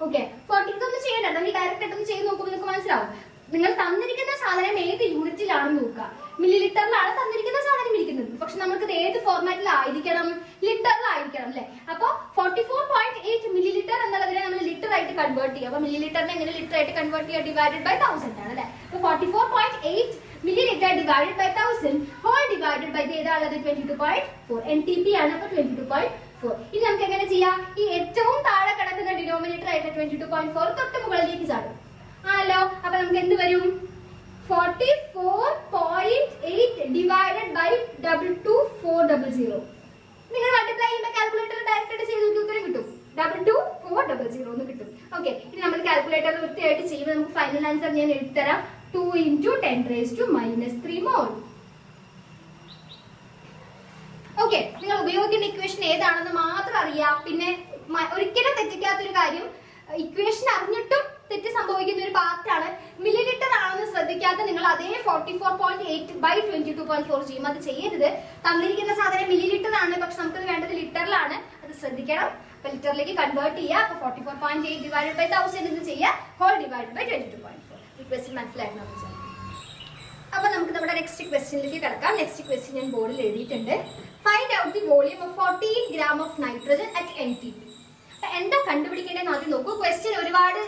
ഓക്കെ, 40 ഇതൊന്നും ചെയ്യണ്ട, നമ്മൾ ഡയറക്റ്റ് ആയിട്ടൊന്ന് ചെയ്ത് നോക്കുമ്പോൾ നിങ്ങൾക്ക് മനസ്സിലാവും. നിങ്ങൾ തന്നിരിക്കുന്ന സാധനം ഏത് യൂണിറ്റിലാണെന്ന് നോക്കുക. മില്ലി ലിറ്ററിലാണ് തന്നിരിക്കുന്ന സാധനം ഇരിക്കുന്നത്. പക്ഷെ നമുക്ക് ഇത് ഏത് ഫോർമാറ്റിലായിരിക്കണം, ലിറ്ററിലായിരിക്കണം അല്ലെ. അപ്പൊ 44.8 മില്ലി ലിറ്റർ എന്നുള്ളതിനെ നമ്മൾ ലിറ്റർ ആയിട്ട് കൺവേർട്ട് ചെയ്യുക. അപ്പൊ മില്ലി ലിറ്ററിനെ എങ്ങനെ ലിറ്റർ ആയിട്ട് കൺവേർട്ട് ചെയ്യുക, ഡിവൈഡഡ് ബൈ 1000 ആണ് അല്ലെ. അപ്പൊ 44.8 millilitre divided by 1000 whole divided by ഏതാണത് 22.4. NTP ആണ്. അപ്പൊ 22.4. ഇനി നമുക്ക് എങ്ങനെ ചെയ്യാം, ഈ ഏറ്റവും താഴെ കിടക്കുന്ന ഡിനോമിനേറ്റർ ആയിട്ട് 22.4 തൊട്ട് മുകളിലേക്ക് ചാടും ആണല്ലോ. അപ്പൊ നമുക്ക് എന്ത് വരും, 44.8 ഡിവൈഡഡ് ബൈ 22400. നിങ്ങൾ മൾട്ടിപ്ലൈ ചെയ്യുമ്പോൾ കാൽക്കുലേറ്റർ ഡയറക്റ്റ് ആയിട്ട് ചെയ്ത് നോക്കി ഉത്തരം കിട്ടും. 22400 എന്ന് കിട്ടും. ഓക്കെ, ഇനി നമ്മൾ കാൽക്കുലേറ്റർ വൃത്തിയായിട്ട് ചെയ്യുമ്പോൾ നമുക്ക് ഫൈനൽ ആൻസർ ഞാൻ എഴുതിത്തരാം. 2 × 10⁻³ മോൾ. ഓക്കെ, നിങ്ങൾ ഉപയോഗിക്കുന്ന ഇക്വേഷൻ ഏതാണെന്ന് മാത്രം അറിയാം. പിന്നെ ഒരിക്കലും തെറ്റിക്കാത്തൊരു കാര്യം, ഇക്വേഷൻ അറിഞ്ഞിട്ടും തെറ്റ് സംഭവിക്കുന്ന ഒരു പാർട്ടാണ്. മില്ലി ലിറ്റർ ആണെന്ന് ശ്രദ്ധിക്കാതെ നിങ്ങൾ അതേ 44.8 ബൈ 22.4 ചെയ്യും. അത് ചെയ്യരുത്. തന്നിരിക്കുന്ന സാധനം മില്ലി ലിറ്റർ ആണ്, പക്ഷെ നമുക്കത് വേണ്ടത് ലിറ്ററിലാണ്. അത് ശ്രദ്ധിക്കണം. അപ്പൊ ലിറ്ററിലേക്ക് കൺവേർട്ട് ചെയ്യുക. അപ്പൊ 44.8 ഡിവൈഡഡ് ബൈ 1000 എന്ന് ചെയ്യുക, ഹോൾ ഡിവൈഡഡ് ബൈ 22.4. ഈ ക്വസ്റ്റ്യൻ മനസ്സിലാക്കണം. അപ്പൊ നമുക്ക് നമ്മുടെ നെക്സ്റ്റ് ക്വസ്റ്റ്യനിലേക്ക് കിടക്കാം. നെക്സ്റ്റ് ക്വസ്റ്റ്യൻ ഞാൻ ബോർഡിൽ എഴുതിയിട്ടുണ്ട്. Find out the volume of 14 gram of nitrogen at NTP. എന്താ കണ്ടുപിടിക്കേണ്ടതെന്ന് ആദ്യം നോക്കൂ. ക്വസ്റ്റ്യൻ ഒരുപാട്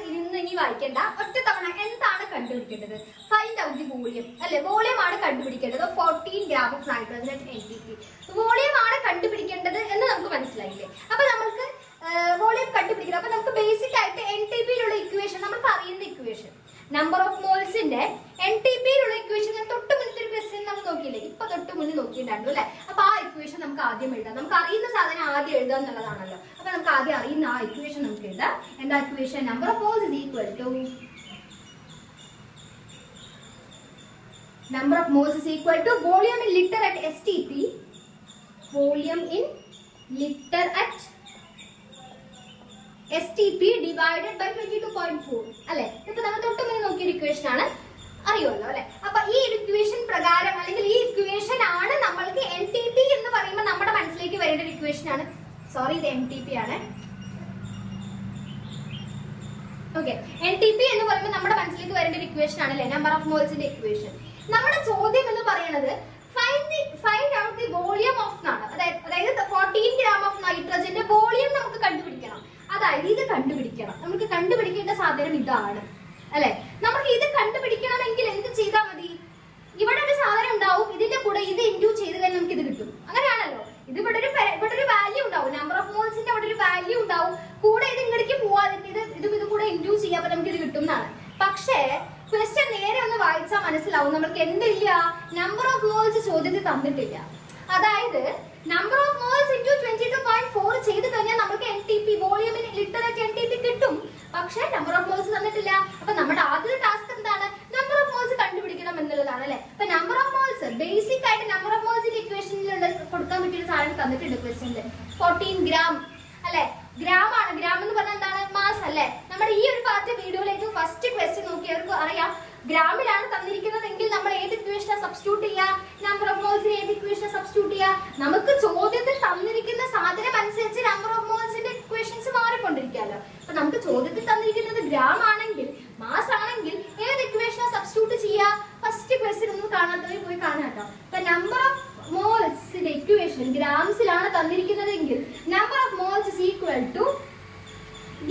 ഇനി വായിക്കേണ്ട, ഒറ്റ തവണ എന്താണ് കണ്ടുപിടിക്കേണ്ടത്, ഫൈൻഡ് ഔട്ട് ദി വോളിയം അല്ലെ. വോളിയം ആണ് കണ്ടുപിടിക്കേണ്ടത്. 14 gram of nitrogen at NTP. Volume ആണ് കണ്ടുപിടിക്കേണ്ടത് എന്ന് നമുക്ക് മനസ്സിലായില്ലേ. അപ്പൊ നമുക്ക് വോളിയം കണ്ടുപിടിക്കണം. അപ്പൊ നമുക്ക് ബേസിക് ആയിട്ട് NTPയിലുള്ള ഇക്വേഷൻ, നമുക്ക് അറിയുന്ന ഇക്വേഷൻ, നമ്പർ ഓഫ് മോൾസിന്റെ NTPയിലുള്ള ഇക്വേഷൻ ഞാൻ തൊട്ട് മുന്നത്തെ ഒരു ക്വസ്റ്റ്യൻ നമ്മൾ നോക്കിയില്ലേ, ഇപ്പൊ തൊട്ട് മുന്നിൽ നോക്കിയിട്ടുണ്ടോ അല്ലെ. അപ്പൊ ആ ഇക്വേഷൻ നമുക്ക് ആദ്യം എഴുതാം. നമുക്ക് അറിയുന്ന സാധനം ആദ്യം എഴുതുക എന്നുള്ളതാണല്ലോ. അപ്പൊ നമുക്ക് ആദ്യം അറിയുന്ന ആ ഇക്വേഷൻ നമുക്ക് എഴുതാം. എന്താ equation, number of moles is equal to number of moles is equal to volume in liter at STP, volume in liter at STP divided by 22.4 അല്ലെ. ഇപ്പൊ നമ്മൾ തൊട്ട് മുന്നേ നോക്കിയ ഇക്വേഷൻ ആണ്, അറിയുമല്ലോ അല്ലെ. അപ്പൊ ഈ ഇക്വേഷൻ പ്രകാരം അല്ലെങ്കിൽ ഈ ഇക്വേഷൻ ആണ് നമ്മൾക്ക് NTP എന്ന് പറയുമ്പോൾ നമ്മുടെ മനസ്സിലേക്ക് വരേണ്ട ഒരു ഇക്വേഷൻ ആണ്. സോറി, ഇത് NTP ആണ്. ഓക്കെ, NTP എന്ന് പറയുമ്പോൾ നമ്മുടെ മനസ്സിലേക്ക് വരേണ്ട ഒരു ഇക്വേഷൻ ആണല്ലേ, നമ്പർ ഓഫ് മോൾസിന്റെ ഇക്വേഷൻ. നമ്മുടെ ചോദ്യം എന്ന് പറയുന്നത് find out the volume of എന്നാണ്. അതായത് 14 gram ഓഫ് നൈട്രജന്റെ വോളിയം നമുക്ക് കണ്ടുപിടിക്കണം. അതായത് ഇത് കണ്ടുപിടിക്കണം. നമുക്ക് കണ്ടുപിടിക്കേണ്ട സാധനം ഇതാണ് അല്ലെ. നമുക്ക് ഇത് കണ്ടുപിടിക്കണമെങ്കിൽ എന്ത് ചെയ്താൽ മതി, ഇവിടെ ഒരു സാധനം ഉണ്ടാവും, ഇതിന്റെ കൂടെ ഇത് ഇൻഡ്യൂ ചെയ്ത് കഴിഞ്ഞാൽ നമുക്ക് ഇത് കിട്ടും. അങ്ങനെയാണല്ലോ. ഇത് ഇവിടെ ഒരു വാല്യൂ ഉണ്ടാവും, നമ്പർ ഓഫ് മോൾസിന്റെ അവിടെ ഒരു വാല്യൂ ഉണ്ടാവും. കൂടെ ഇത് ഇങ്ങടേക്ക് പോവാതിരിക്കും, ഇത് കൂടെ ഇൻഡ്യൂ ചെയ്യുക, അപ്പൊ നമുക്ക് ഇത് കിട്ടും എന്നാണ്. പക്ഷേ ക്വസ്റ്റ്യൻ നേരെ ഒന്ന് വായിച്ചാൽ മനസ്സിലാവും നമ്മൾക്ക് എന്തില്ല, നമ്പർ ഓഫ് മോൾസ് ചോദ്യത്തിൽ തന്നിട്ടില്ല. അതായത് നമ്പർ ഓഫ് മോൾസ് ഇൻറ്റു 22.4 ചെയ്ത് കഴിഞ്ഞാൽ നമുക്ക് NTP വോളിയം ലിറ്ററേറ്റ് NTP കിട്ടും. പക്ഷേ നമ്പർ ഓഫ് മോൾസ് തന്നിട്ടില്ല. അപ്പൊ നമ്മുടെ ആദ്യത്തെ ടാസ്ക് എന്താണ്, നമ്പർ ഓഫ് മോൾസ് കണ്ടുപിടിക്കണം എന്നുള്ളതാണ് അല്ലെ. അപ്പൊ നമ്പർ ഓഫ് മോൾസ് ബേസിക് ആയിട്ട് നമ്പർ ഓഫ് മോൾസിന്റെ ഇക്വേഷനിലുള്ള കൊടുക്കാൻ പറ്റിയ സാധനം തന്നിട്ടുണ്ട് ക്വസ്റ്റ്യനിൽ. 14 ഗ്രാം അല്ലെ, ഗ്രാം ആണ്. ഗ്രാം എന്ന് പറഞ്ഞാൽ എന്താണ്, മാസ് അല്ലെ. നമ്മുടെ ഈ ഒരു പാർട്ട് വീഡിയോയിലേക്ക് ഫസ്റ്റ് ക്വസ്റ്റ്യൻ നോക്കിയവർക്ക് അറിയാം ഗ്രാമിലാണ് തന്നിരിക്കുന്നതെങ്കിൽ നമ്മൾ ഏത് ഇക്വേഷനെ സബ്സ്റ്റിറ്റ്യൂട്ട് ചെയ്യുക, നമ്പർ ഓഫ് മോൾസിന് ഏത് ഇക്വേഷനെ സബ്സ്റ്റിറ്റ്യൂട്ട് ചെയ്യുക. നമുക്ക് ചോദ്യത്തിൽ തന്നിരിക്കുന്ന സാധനം അനുസരിച്ച് നമ്പർ ഓഫ് മോൾസിന്റെ ഇക്വേഷൻസ് മാറിക്കൊണ്ടിരിക്കാമല്ലോ. അപ്പൊ നമുക്ക് ചോദ്യത്തിൽ തന്നിരിക്കുന്നത് ഗ്രാം ആണെങ്കിൽ, മാസ് ആണെങ്കിൽ ഏത് ഇക്വേഷനെ സബ്സ്റ്റിറ്റ്യൂട്ട് ചെയ്യുക. ഫസ്റ്റ് ക്വസ്റ്റ്യൻ ഒന്നും കാണാത്തവർ പോയി കാണാട്ടോ. അപ്പൊ നമ്പർ ഓഫ് മോൾസിന്റെ ഇക്വേഷൻ ഗ്രാംസിലാണ് തന്നിരിക്കുന്നതെങ്കിൽ number of moles is equal to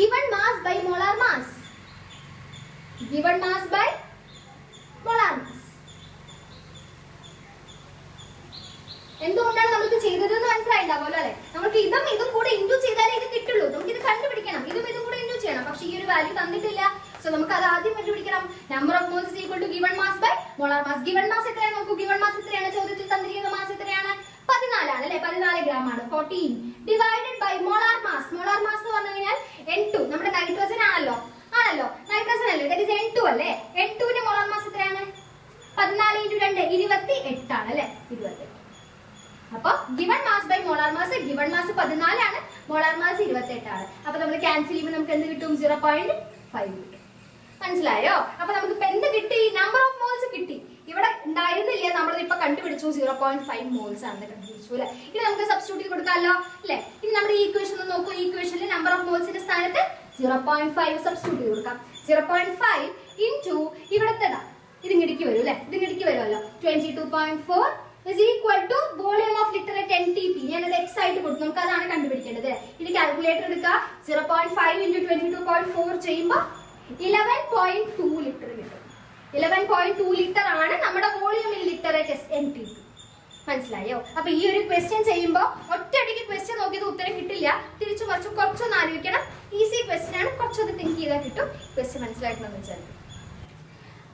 given mass by molar mass. Given mass by molar mass. എന്തുകൊണ്ടാണ് നമുക്ക് ചെയ്തത് എന്ന് മനസ്സിലായിണ്ടാവുമല്ലോ അല്ലെ. നമുക്ക് ഇതും കൂടെ ഇൻറ്റു ചെയ്താലേ ഇത് കിട്ടുള്ളൂ. നമുക്ക് ഇത് കണ്ടുപിടിക്കണം, ഇതും കൂടെ ഇൻറ്റു ചെയ്യണം. പക്ഷെ ഈ ഒരു വാല്യൂ തന്നിട്ടില്ല. സോ നമുക്ക് അത് ആദ്യം കണ്ടുപിടിക്കണം. Number of moles is equal to given mass by molar mass. Given mass എത്രയാണ് നോക്കൂ, ഗിവൺ മാസ് എത്രയാണ്, ചോദ്യത്തിൽ തന്നിരിക്കുന്ന മാസ് എത്രയാണ്, 14 ആണ് അല്ലെ. 14 ഗ്രാം ആണ്. 14 divided by molar mass. Molar mass എന്ന് പറഞ്ഞു കഴിഞ്ഞാൽ N2 നമ്മുടെ നൈട്രജൻ ആണല്ലോ നൈട്രജൻ അല്ലേ, ദാറ്റ് ഈസ് N2 അല്ലേ. N2 ന്റെ മോളാർ മാസ് എത്രയാണ്, 14 × 2 28 ആണ് അല്ലെ, 28. അപ്പൊ given mass by molar mass, given mass 14 ആണ്, മോളാർ മാസ് 28 ആണ്. അപ്പൊ നമ്മൾ ക്യാൻസൽ ചെയ്യുമ്പോൾ നമുക്ക് എന്ത് കിട്ടും, 0.5 കിട്ടും. മനസ്സിലായോ? അപ്പൊ നമുക്ക് ഇപ്പൊ എന്ത് കിട്ടി, നമ്പർ ഓഫ് മോൾസ് കിട്ടി. ഇവിടെ ഉണ്ടായിരുന്നില്ല, നമ്മളിപ്പോ കണ്ടുപിടിച്ചു 0.5 മോൾസ് ആണെന്ന് കണ്ടുപിടിച്ചു അല്ലെ. ഇനി നമുക്ക് സബ്സ്റ്റിറ്റ്യൂട്ട് കൊടുക്കാമല്ലോ അല്ലെ. ഇനി നമ്മുടെ ഈ ഇക്വേഷൻ ഒന്ന് നോക്കൂ. ഈ ഇക്വേഷനിൽ നമ്പർ ഓഫ് മോൾസിന്റെ സ്ഥാനത്ത് 0.5 സബ്സ്റ്റിറ്റ്യൂട്ട് കൊടുക്കാം. 0.5 ഇൻറ്റു ഇവിടത്തെ ഇതിങ്ങടിക്ക് വരും അല്ലെ, ഇതിങ്ങടിക്ക് വരുമല്ലോ 22.4 is equal to volume of literate NTP. ഞാനത് X ആയിട്ട് കൊടുത്തു, നമുക്ക് അതാണ് കണ്ടുപിടിക്കേണ്ടത്. ഇനി കാൽക്കുലേറ്റർ എടുക്കുക. 0.5 × 22.4 ചെയ്യുമ്പോൾ 11.2 ലിറ്റർ കിട്ടും. 11.2 ലിറ്റർ ആണ് നമ്മുടെ വോളിയം ഇൻ ലിറ്ററേറ്റ് NTP. മനസ്സിലായോ? അപ്പൊ ഈ ഒരു ക്വസ്റ്റ്യൻ ചെയ്യുമ്പോൾ ഒറ്റയടിക്ക് ക്വസ്റ്റ്യൻ നോക്കിയത് ഉത്തരം കിട്ടില്ല. തിരിച്ചു മറിച്ച് കുറച്ചൊന്ന് ആലോചിക്കണം. ഈസി ക്വസ്റ്റ്യൻ ആണ്, കുറച്ചൊന്ന് തിങ്ക് ചെയ്താൽ കിട്ടും. ക്വസ്റ്റ്യൻ മനസ്സിലാക്കണമെന്ന് വെച്ചാൽ.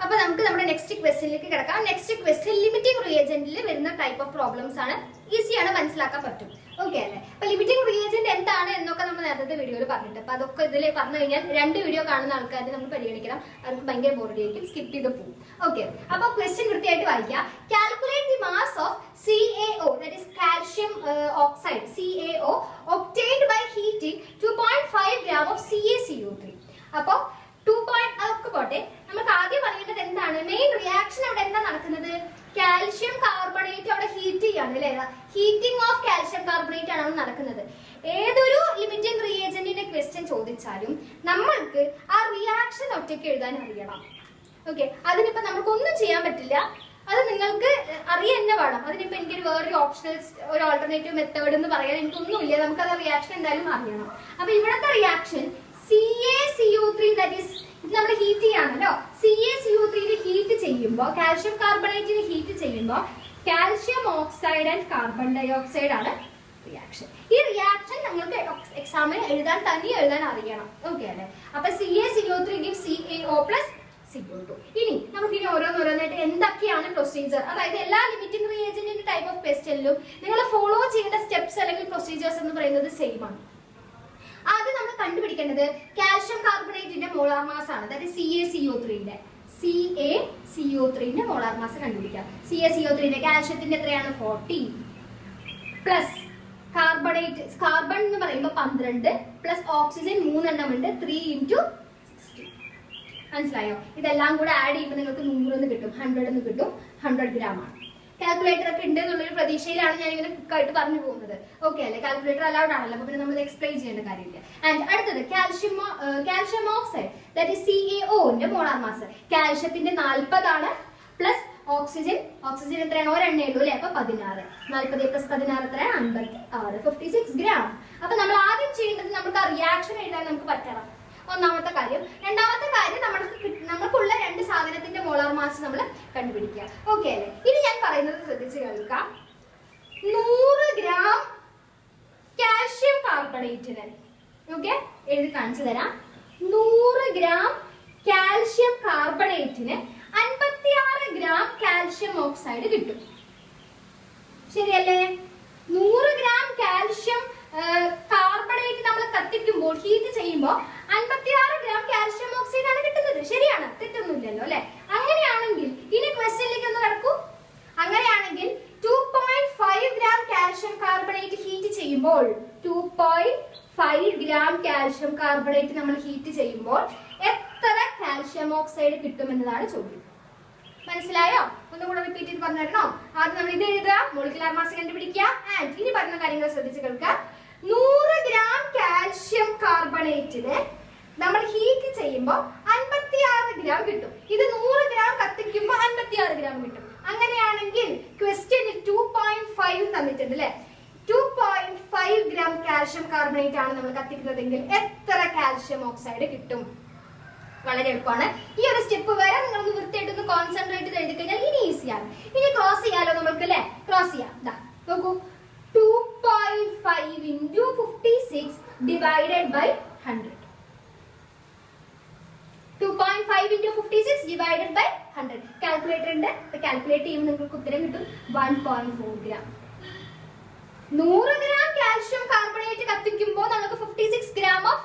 അപ്പൊ നമുക്ക് നമ്മുടെ നെക്സ്റ്റ് ക്വസ്റ്റ്യനിലേക്ക് കിടക്കാം. നെക്സ്റ്റ് ക്വസ്റ്റ്യൻ ലിമിറ്റിംഗ് റിയേജന്റിൽ വരുന്ന ടൈപ്പ് ഓഫ് പ്രോബ്ലംസ് ആണ്. ഈസിയാണ്, മനസ്സിലാക്കാൻ പറ്റും. ഓക്കെ അല്ലേ? അപ്പൊ ലിമിറ്റിംഗ് റിയേജന്റ് എന്താണ് എന്നൊക്കെ നമ്മൾ നേരത്തെ വീഡിയോയിൽ പറഞ്ഞിട്ട്, അപ്പൊ അതൊക്കെ ഇതിൽ പറഞ്ഞു കഴിഞ്ഞാൽ 2 വീഡിയോ കാണുന്ന ആൾക്കാരെ നമ്മൾ പരിഗണിക്കണം. അവർക്ക് ഭയങ്കര ബോറടിയായിരിക്കും, സ്കിപ്പ് ചെയ്ത് പോകും. ഓക്കെ, അപ്പൊ ക്വസ്റ്റ്യൻ കൃത്യമായിട്ട് വായിക്കാം. Calculate the mass of CaO, that is calcium oxide, CaO obtained by heating 2.5 gram of CaCO3. അപ്പൊ 2. അതൊക്കെ പോട്ടെ, നമുക്ക് ആദ്യം പറയേണ്ടത് എന്താണ്, മെയിൻ റിയാക്ഷൻ അവിടെ എന്താ നടക്കുന്നത്, കാൽഷ്യം കാർബണേറ്റ് അവിടെ ഹീറ്റ് ചെയ്യാണ് അല്ലെ. ഹീറ്റിംഗ് ഓഫ് കാൽഷ്യം കാർബണേറ്റ് ആണ് അവിടെ നടക്കുന്നത്. ഏതൊരു ലിമിറ്റിംഗ് റിയേജന്റിന്റെ ക്വസ്റ്റ്യൻ ചോദിച്ചാലും നമ്മൾക്ക് ആ റിയാക്ഷൻ ഒറ്റയ്ക്ക് എഴുതാൻ അറിയണം. ഓക്കെ, അതിനിപ്പോ നമുക്കൊന്നും ചെയ്യാൻ പറ്റില്ല, അത് നിങ്ങൾക്ക് അറിയാൻ തന്നെ വേണം. അതിനിപ്പോ എനിക്കൊരു വേറൊരു ഓപ്ഷണൽ ഒരു ഓൾട്ടർനേറ്റീവ് മെത്തേഡ് എന്ന് പറയാൻ എനിക്കൊന്നുമില്ല. നമുക്കത് റിയാക്ഷൻ എന്തായാലും അറിയണം. അപ്പൊ ഇവിടുത്തെ റിയാക്ഷൻ CaCO3, ദാറ്റ് ഈസ് നമ്മൾ ഹീറ്റ് ചെയ്യാണല്ലോ. CaCO3 ഹീറ്റ് ചെയ്യുമ്പോൾ, കാൽഷ്യം കാർബണേറ്റിന് ഹീറ്റ് ചെയ്യുമ്പോൾ calcium oxide and carbon dioxide ആണ് റിയാക്ഷൻ. ഈ റിയാക്ഷൻ നിങ്ങൾക്ക് എക്സാമിന് തനിയെ എഴുതാൻ അറിയണം. ഓക്കെ അല്ലെ? അപ്പൊ CaCO3 gives CaO plus CO2. ഇനി നമുക്കിനി ഓരോന്നോരോന്നായിട്ട് എന്തൊക്കെയാണ് പ്രൊസീജിയർ, അതായത് എല്ലാ ലിമിറ്റിംഗ് റിയേജന്റിന്റെ ടൈപ്പ് ഓഫ് ക്വസ്റ്റ്യനിലും നിങ്ങൾ ഫോളോ ചെയ്യേണ്ട സ്റ്റെപ്സ് അല്ലെങ്കിൽ പ്രൊസീജിയേഴ്സ് എന്ന് പറയുന്നത് സെയിം ആണ്. ആദ്യം നമ്മൾ കണ്ടുപിടിക്കേണ്ടത് കാൽഷ്യം കാർബണേറ്റിന്റെ മോളാർ മാസ് ആണ്. അതായത് CaCO3ന്റെ മോളാർ മാസ് കണ്ടുപിടിക്കാം. CaCO3ന്റെ കാൽഷ്യത്തിന്റെ എത്രയാണ്, 40 പ്ലസ് കാർബൺ എന്ന് പറയുമ്പോൾ 12 പ്ലസ് ഓക്സിജൻ 3 എണ്ണം ഉണ്ട്, 3 × 60. മനസ്സിലായോ? ഇതെല്ലാം കൂടെ ആഡ് ചെയ്യുമ്പോൾ നിങ്ങൾക്ക് 100 കിട്ടും, 100 കിട്ടും. 100 ഗ്രാം ആണ്. കാൽക്കുലേറ്റർ ഒക്കെ ഉണ്ട് എന്നുള്ളൊരു പ്രതീക്ഷയിലാണ് ഞാൻ ഇങ്ങനെ ക്വിക്കായിട്ട് പറഞ്ഞു പോകുന്നത്. ഓക്കെ അല്ലെ? കാൽക്കുലേറ്റർ അലൗഡ് ആണല്ലോ, അപ്പൊ പിന്നെ നമ്മൾ എക്സ്പ്ലെയിൻ ചെയ്യേണ്ട കാര്യമില്ല. ആൻഡ് അടുത്തത് calcium oxide, that is CaO ന്റെ മോളാർ മാസ്. കാൽഷ്യത്തിന്റെ 40 ആണ്, പ്ലസ് ഓക്സിജൻ എത്രയാണ്, ഒരെണ്ണേ ഉള്ളൂ അല്ലെ. അപ്പൊ 16, 40 പ്ലസ് 16 എത്രയാണ്, 56, 56 ഗ്രാം. അപ്പൊ നമ്മൾ ആദ്യം ചെയ്യേണ്ടത് നമുക്ക് ആ റിയാക്ഷൻ എഴുതാൻ നമുക്ക് പറ്റണം, ഒന്നാമത്തെ കാര്യം. രണ്ടാമത്തെ കാര്യം നമുക്കുള്ള 2 സാധനത്തിന്റെ മോളാർ മാസ് നമ്മൾ കണ്ടുപിടിക്കുക. ഓക്കെ അല്ലെ? ഇനി ഞാൻ പറയുന്നത് ശ്രദ്ധിച്ച് കേൾക്കാം. 100 ഗ്രാം കാൽഷ്യം കാർബണേറ്റിന്, ഓക്കെ എഴുതി കാണിച്ചു തരാം. 100 ഗ്രാം കാൽഷ്യം കാർബണേറ്റിന് 56 ഗ്രാം കാൽഷ്യം ഓക്സൈഡ് കിട്ടും. ശരിയല്ലേ? 100 ഗ്രാം കാൽഷ്യം കാർബണേറ്റ് നമ്മൾ കത്തിക്കുമ്പോൾ ഹീറ്റ് ചെയ്യുമ്പോൾ 56 ഗ്രാം കാൽഷ്യം ഓക്സൈഡ് ആണ് കിട്ടുന്നത്. ശരിയാണ്, തെറ്റൊന്നുമില്ലല്ലോ അല്ലെ? അങ്ങനെയാണെങ്കിൽ ഇനി ക്വസ്റ്റ്യനിലേക്ക് ഒന്ന് കിടക്കൂ. അങ്ങനെയാണെങ്കിൽ 2.5 ഗ്രാം കാൽഷ്യം കാർബണേറ്റ് ഹീറ്റ് ചെയ്യുമ്പോൾ 2.5 ഗ്രാം കാൽഷ്യം കാർബണേറ്റ് നമ്മൾ ഹീറ്റ് ചെയ്യുമ്പോൾ എത്ര കാൽഷ്യം ഓക്സൈഡ് കിട്ടുമെന്നതാണ് ചോദ്യം. മനസ്സിലായോ? ഒന്നുകൂടെ റിപ്പീറ്റ് ചെയ്ത് പറഞ്ഞു തരണോ? ആദ്യം നമ്മൾ ഇത് എഴുതുക, മോളിക്കുലാർ മാസ് കണ്ടുപിടിക്കുക. ആൻഡ് ഇനി പറഞ്ഞ കാര്യങ്ങൾ ശ്രദ്ധിച്ച് കേൾക്കുക. 100 ഗ്രാം കാൽഷ്യം കാർബണേറ്റിന് നമ്മൾ ഹീറ്റ് ചെയ്യുമ്പോൾ 56 ഗ്രാം കിട്ടും. ഇത് 100 ഗ്രാം കത്തിക്കുമ്പോൾ 56 ഗ്രാം കിട്ടും. അങ്ങനെയാണെങ്കിൽ ക്വസ്റ്റ്യനിൽ 2.5 തന്നിട്ടുണ്ട് അല്ലെ? 2.5 ഗ്രാം കാൽഷ്യം കാർബണേറ്റ് ആണ് നമ്മൾ കത്തിക്കുന്നതെങ്കിൽ എത്ര കാൽഷ്യം ഓക്സൈഡ് കിട്ടും? വളരെ എളുപ്പമാണ്. ഈ ഒരു സ്റ്റെപ്പ് വരെ നിങ്ങളൊന്ന് വൃത്തിയായിട്ടൊന്ന് കോൺസെൻട്രേറ്റ് ചെയ്ത് എഴുതി കഴിഞ്ഞാൽ ഇനി ഈസിയാണ്. ഇനി ക്രോസ് ചെയ്യാലോ നമുക്ക് അല്ലെ? ക്രോസ് ചെയ്യാം. നോക്കൂ, 2.5 into 56 divided by 100. 2.5 into 56 divided by 100. Calculator ഉണ്ട്, കാൽക്കുലേറ്റ് ചെയ്യുമ്പോൾ നിങ്ങൾക്ക് ഉത്തരം കിട്ടും 1.4 ഗ്രാം. 100 ഗ്രാം കാൽഷ്യം കാർബണേറ്റ് കത്തിക്കുമ്പോൾ നമുക്ക് 56 ഗ്രാം ഓഫ്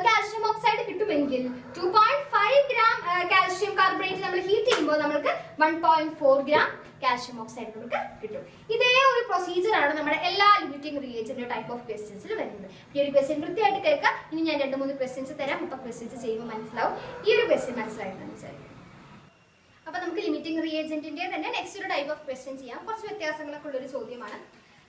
കാൽഷ്യം ഓക്സൈഡ് കിട്ടുമെങ്കിൽ 2.5 ഗ്രാം കാൽഷ്യം കാർബണേറ്റ് നമ്മൾ ഹീറ്റ് ചെയ്യുമ്പോൾ നമുക്ക് 1.4 ഗ്രാം കാൽഷ്യം ഓക്സൈഡ് നമുക്ക് കിട്ടും. ഇതേ ഒരു പ്രൊസീജിയർ ആണ് നമ്മുടെ എല്ലാ ലിമിറ്റിംഗ് റിലേറ്റഡ് ടൈപ്പ് ഓഫ് ക്വസ്റ്റ്യൻസിൽ വരുന്നത്. ഈ ഒരു ക്വസ്റ്റ്യൻ കൃത്യമായിട്ട് കേൾക്കുക. ഇനി ഞാൻ 2-3 ക്വസ്റ്റ്യൻസ് തരാം. അപ്പോൾ ക്വസ്റ്റ്യൻസ് ചെയ്യുമ്പോൾ മനസ്സിലാവും. ഈ ഒരു ക്വസ്റ്റ്യൻ മനസ്സിലായിട്ടുണ്ടെന്ന് വിചാരിക്കും. അപ്പൊ നമുക്ക് ലിമിറ്റിംഗ് റിയേജന്റിന്റെ തന്നെ നെക്സ്റ്റ് ഒരു ടൈപ്പ് ഓഫ് ക്വസ്റ്റ്യൻ ചെയ്യാം. കുറച്ച് വ്യത്യാസങ്ങളൊക്കെ ഉള്ള ഒരു ചോദ്യമാണ്.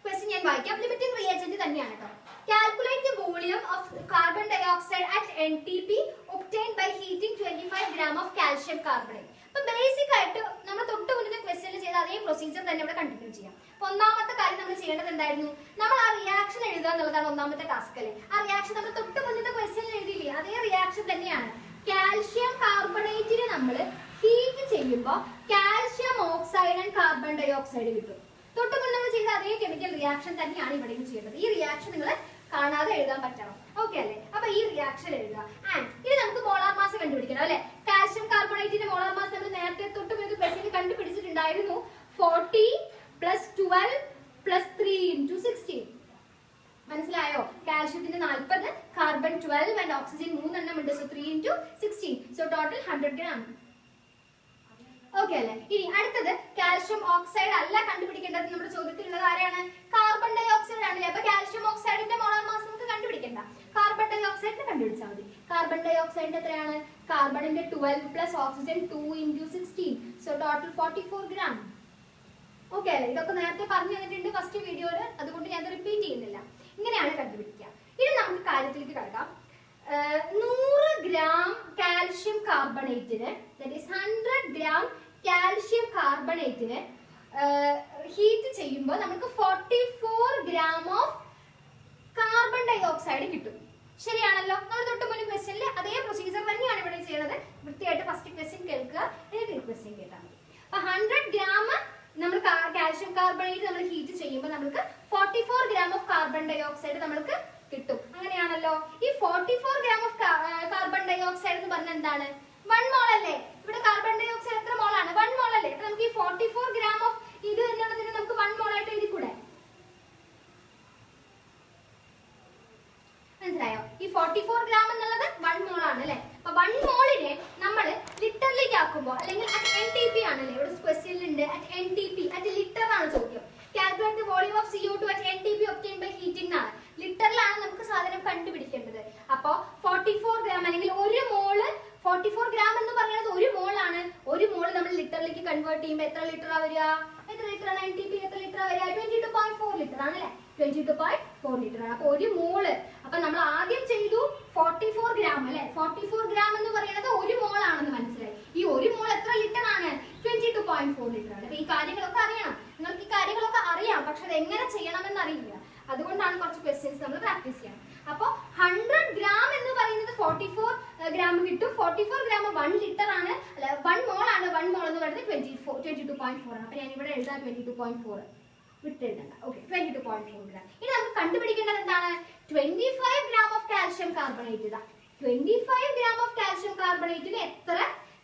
ക്വസ്റ്റ്യൻ ഞാൻ വായിക്കാം. ലിമിറ്റിംഗ് റിയേജന്റ് തന്നെയാണ് കേട്ടോ. Calculate the volume of carbon dioxide at NTP obtained by heating 25 gram of calcium carbonate. അപ്പൊ ബേസിക് ആയിട്ട് നമ്മൾ തൊട്ട് മുന്നത്തെ ക്വസ്റ്റ്യനിൽ ചെയ്ത അതേ പ്രൊസീജിയർ തന്നെ ഇവിടെ കണ്ടിന്യൂ ചെയ്യാം. അപ്പൊ ഒന്നാമത്തെ കാര്യം നമ്മൾ ചെയ്യേണ്ടത് എന്തായിരുന്നു? നമ്മൾ ആ റിയാക്ഷൻ എഴുതുക എന്നുള്ളതാണ് ഒന്നാമത്തെ ടാസ്ക് അല്ലേ? ആ റിയാക്ഷൻ നമ്മൾ തൊട്ട് മുന്നത്തെ ക്വസ്റ്റ്യനിൽ എഴുതിയില്ലേ? അതേ റിയാക്ഷൻ തന്നെയാണ്. കാൽഷ്യം കാർബണേറ്റിന് നമ്മൾ ഹീറ്റ് ചെയ്യുമ്പോൾ calcium oxide and carbon dioxide കിട്ടും. തൊട്ട് മുന്നേ നമ്മൾ ചെയ്ത അതേ കെമിക്കൽ റിയാക്ഷൻ തന്നെയാണ് ഇവിടെയും ചെയ്യുന്നത്. ഈ റിയാക്ഷൻ നിങ്ങൾ കാണാതെ എഴുതാൻ പറ്റണം. ഓക്കെ അല്ലേ? അപ്പൊ ഈ റിയാക്ഷൻ എഴുതുക. ആൻഡ് ഇനി നമുക്ക് മോളാർ മാസ് കണ്ടുപിടിക്കണം അല്ലെ? കാൽഷ്യം കാർബണേറ്റിന്റെ മോളാർ മാസ് നമ്മൾ നേരത്തെ തൊട്ട് മുന്നേ ക്വസ്റ്റ്യനിൽ കണ്ടുപിടിച്ചിട്ടുണ്ടായിരുന്നു. 40 + 12 + 3 × 16. മനസ്സിലായോ? കാൽഷ്യത്തിന്റെ 40, കാർബൺ 12 ആൻഡ് ഓക്സിജൻ 3 എണ്ണം ഉണ്ട്. So 3 × 16. So total 100 gram. Okay അല്ലെ? ഇനി അടുത്തത് കാൽഷ്യം ഓക്സൈഡ് അല്ല കണ്ടുപിടിക്കേണ്ടത്. നമ്മുടെ ചോദ്യത്തിലുള്ളത് ആരെയാണ്? കാർബൺ ഡൈ ഓക്സൈഡ് ആണല്ലേ? അപ്പൊ കാൽഷ്യം ഓക്സൈഡിന്റെ മോളാർ മാസ് നമുക്ക് കണ്ടുപിടിക്കണ്ട. കാർബൺ ഡൈ ഓക്സൈഡിനെ കണ്ടുപിടിച്ചാൽ മതി. കാർബൺ ഡൈ ഓക്സൈഡിന്റെ എത്രയാണ്? കാർബണിന്റെ 12 + oxygen 2 × 16. So total 44 gram. Okay അല്ലെ? ഇതൊക്കെ നേരത്തെ പറഞ്ഞു തന്നിട്ടുണ്ട് ഫസ്റ്റ് വീഡിയോയിൽ, അതുകൊണ്ട് ഞാൻ റിപ്പീറ്റ് ചെയ്യുന്നില്ല. ഇങ്ങനെയാണ് കണ്ടുപിടിക്കുക. ഇനി നമുക്ക് കാര്യത്തിലേക്ക് കടക്കാം. 100 ഗ്രാം കാൽഷ്യം കാർബണേറ്റിന്, ദാറ്റ് ഈസ് 100 ഗ്രാം കാൽഷ്യം കാർബണേറ്റിന് ഹീറ്റ് ചെയ്യുമ്പോൾ നമുക്ക് 44 gram of carbon dioxide കിട്ടും. ശരിയാണല്ലോ? നമ്മൾ തൊട്ട് മുന്നേ ക്വസ്റ്റ്യനിൽ അതേ പ്രൊസീജിയർ തന്നെയാണ് ഇവിടെ ചെയ്യുന്നത്. വൃത്തിയായിട്ട് ഫസ്റ്റ് ക്വസ്റ്റ്യൻ കേൾക്കുക, എന്നിട്ട് ഈ ക്വസ്റ്റ്യൻ കേട്ടാൽ മതി. അപ്പൊ 100 ഗ്രാം നമ്മൾ കാൽഷ്യം കാർബണേറ്റ് നമ്മൾ ഹീറ്റ് ചെയ്യുമ്പോൾ നമുക്ക് 44 gram of carbon dioxide നമ്മൾക്ക് കിട്ടും. അങ്ങനെയാണല്ലോ? ഈ 44 gram of carbon dioxide എന്ന് പറഞ്ഞാൽ എന്താണ്? 1 മോൾ അല്ലേ? ഇവിടെ കാർബൺ ഡൈ ഓക്സൈഡ് എത്ര മോളാണ്? 1 മോൾ അല്ലേ? അപ്പൊ നമുക്ക് ഈ 44 ഗ്രാം ഓഫ് ഇത് എന്നുള്ളതിന് നമുക്ക് 1 മോൾ ആയിട്ട് എഴുതിക്കൂടെ? മനസ്സിലായോ? ഈ 44 ഗ്രാം എന്നുള്ളത് 1 മോൾ ആണ് അല്ലെ? അപ്പൊ 1 മോളിനെ നമ്മൾ ലിറ്ററിലേക്ക് ആക്കുമ്പോൾ, അല്ലെങ്കിൽ അറ്റ് NTP ആണല്ലേ ഇവിടെ ക്വസ്റ്റ്യനിൽ ഉണ്ട്. അറ്റ് NTP, അറ്റ് ലിറ്റർ ആണ് ചോദ്യം. Calculate the volume of CO2 at NTP obtained by heating ആണ്. ലിറ്ററിലാണ് നമുക്ക് സാധനം കണ്ടുപിടിക്കേണ്ടത്. അപ്പൊ 44 ഗ്രാം അല്ലെങ്കിൽ 1 മോള്, 44 ഗ്രാം എന്ന് പറയുന്നത് 1 മോൾ ആണ്. 1 മോൾ നമ്മൾ ലിറ്ററിലേക്ക് കൺവേർട്ട് ചെയ്യുമ്പോൾ എത്ര ലിറ്ററാ വരിക? എത്ര ലിറ്ററാണ് NTP? എത്ര ലിറ്ററാ വരിക? 22.4 ലിറ്റർ ആണല്ലേ? 22.4 ലിറ്റർ ആണ്. അപ്പൊ 1 മോള്. അപ്പൊ നമ്മൾ ആദ്യം ചെയ്തു 44 ഗ്രാം അല്ലെ? 44 ഗ്രാം എന്ന് പറയുന്നത് 1 മോൾ ആണെന്ന് മനസ്സിലായി. ഈ 1 മോൾ എത്ര ലിറ്റർ ആണ്? 22.4 ലിറ്റർ ആണ്. അപ്പൊ ഈ കാര്യങ്ങളൊക്കെ അറിയണം. നിങ്ങൾക്ക് ഈ കാര്യങ്ങളൊക്കെ അറിയാം, പക്ഷെ അത് എങ്ങനെ ചെയ്യണമെന്ന് അറിയില്ല. അതുകൊണ്ടാണ് കുറച്ച് ക്വസ്റ്റ്യൻസ് നമ്മൾ പ്രാക്ടീസ് ചെയ്യണം. അപ്പൊ 100 ഗ്രാം എന്ന് പറയുന്നത് 44 ഗ്രാം കിട്ടും. 44 ഗ്രാം 1 ലിറ്റർ ആണ്, അല്ല 1 മോൾ ആണ്. 1 മോൾ എന്ന് പറയുന്നത് 22.4 ആണ്. അപ്പൊ ഞാൻ ഇവിടെ എഴുതാം 22.4, വിട്ടെഴുതണ്ട. Okay, 22.4 gram. ഇനി നമുക്ക് കണ്ടുപിടിക്കേണ്ടത് എന്താണ്? 25 ഗ്രാം ഓഫ് കാൽഷ്യം കാർബണേറ്റ്. ഇതാ 25 gram of calcium carbonate എത്ര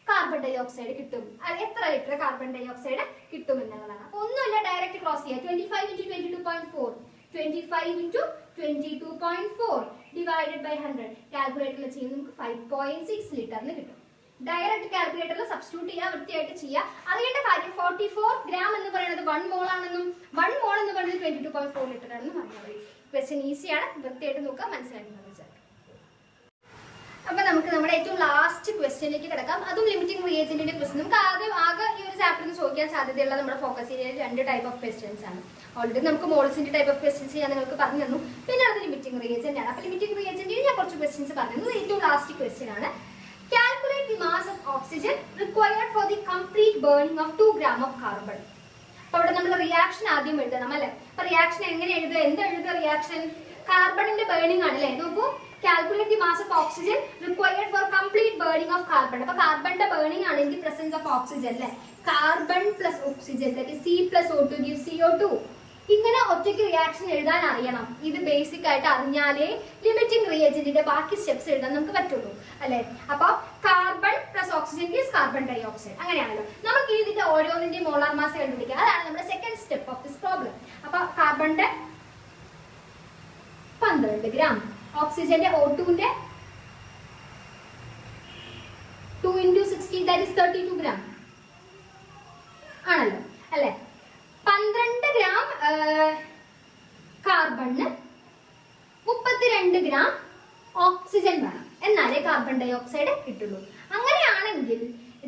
കാർബൺ ഡൈ ഓക്സൈഡ് കിട്ടും, എത്ര ലിറ്റർ കാർബൺ ഡൈ ഓക്സൈഡ് കിട്ടും എന്നുള്ളതാണ്. അപ്പൊ ഒന്നുമില്ല, ഡയറക്റ്റ് ക്രോസ് ചെയ്യുക. 25 into 22.4 25 into 22.4 ഡിവൈഡഡ് ബൈ 100 കാൽക്കുലേറ്ററിൽ ചെയ്യുമ്പോൾ നമുക്ക് 5.6 ലിറ്ററിന് കിട്ടും. ഡയറക്റ്റ് കാൽക്കുലേറ്ററിൽ സബ്സ്റ്റിറ്റ്യൂട്ട് ചെയ്യുക, വൃത്തിയായിട്ട് ചെയ്യുക. അറിയേണ്ട കാര്യം 44 ഗ്രാം എന്ന് പറയുന്നത് 1 മോൾ ആണെന്നും 1 മോൾ എന്ന് പറയുന്നത് 22.4 ലിറ്റർ ആണെന്നും അറിയാൻ മതി. ക്വസ്റ്റ്യൻ ഈസിയാണ്, വൃത്തിയായിട്ട് നോക്കുക, മനസ്സിലാക്കുന്നത്. അപ്പൊ നമുക്ക് നമ്മുടെ ഏറ്റവും ലാസ്റ്റ് ക്വസ്റ്റ്യനിലേക്ക് കിടക്കാം. അതും ലിമിറ്റിംഗ് റിയേജന്റിന്റെ ക്വസ്റ്റ്യൻ. നമുക്ക് ആകെ ഈ ഒരു ചാപ്റ്ററിൽ ചോദിക്കാൻ സാധ്യതയുള്ള നമ്മുടെ ഫോക്കസ് ഏരിയയിൽ 2 ടൈപ്പ് ഓഫ് ക്വസ്റ്റ്യൻസ് ആണ്. ഓൾറെഡി നമുക്ക് മോൾസിന്റെ ടൈപ്പ് ഓഫ് ക്വസ്റ്റ്യൻസ് ഞാൻ നിങ്ങൾക്ക് പറഞ്ഞു തന്നു. പിന്നെ അത് ലിമിറ്റിംഗ് റിയേജന്റ് ആണ്. അപ്പൊ ലിമിറ്റിംഗ് റിയേജന്റിൽ ഞാൻ കുറച്ച് ക്വസ്റ്റ്യൻസ് പറഞ്ഞു. ഏറ്റവും ലാസ്റ്റ് ക്വസ്റ്റ്യൻ ആണ്. Calculate the mass of oxygen required for the complete burning of 2 gram of carbon. അപ്പൊ അവിടെ നമ്മൾ റിയാക്ഷൻ ആദ്യം എഴുതണം അല്ലെ. അപ്പൊ റിയാക്ഷൻ എങ്ങനെ എഴുതുക, എന്താ എഴുതുക? റിയാക്ഷൻ കാർബണിന്റെ ബേണിംഗ് ആണ് അല്ലെ. നോക്കൂ, calculate the mass of oxygen required for complete burning of carbon. അപ്പൊ കാർബണിന്റെ ബേണിംഗ് ആണ്, in the presence of oxygen അല്ലെ. Carbon plus oxygen, that C plus O2 gives CO2. ഇങ്ങനെ ഒറ്റയ്ക്ക് റിയാക്ഷൻ എഴുതാൻ അറിയണം. ഇത് ബേസിക് ആയിട്ട് അറിഞ്ഞാലേ ലിമിറ്റിംഗ് റിയേജന്റിന്റെ ബാക്കി സ്റ്റെപ്സ് എഴുതാൻ നമുക്ക് പറ്റുള്ളൂ അല്ലെ. അപ്പൊ carbon plus oxygen gives carbon dioxide. അങ്ങനെയാണല്ലോ. നമുക്ക് ഇതിന്റെ ഓരോന്നിന്റെ മോളാർ മാസ് കണ്ടുപിടിക്കുക. അതാണ് നമ്മുടെ second step of this problem. അപ്പൊ കാർബണിന്റെ 12 ഗ്രാം, ഓക്സിജന്റെ O2ന്റെ 2 into 60 that is 32 gram ആണല്ലോ അല്ലെ. 12 ഗ്രാം കാർബണിന് 32 ഗ്രാം ഓക്സിജൻ വേണം, എന്നാലേ കാർബൺ ഡൈ ഓക്സൈഡ് കിട്ടുള്ളൂ. അങ്ങനെയാണെങ്കിൽ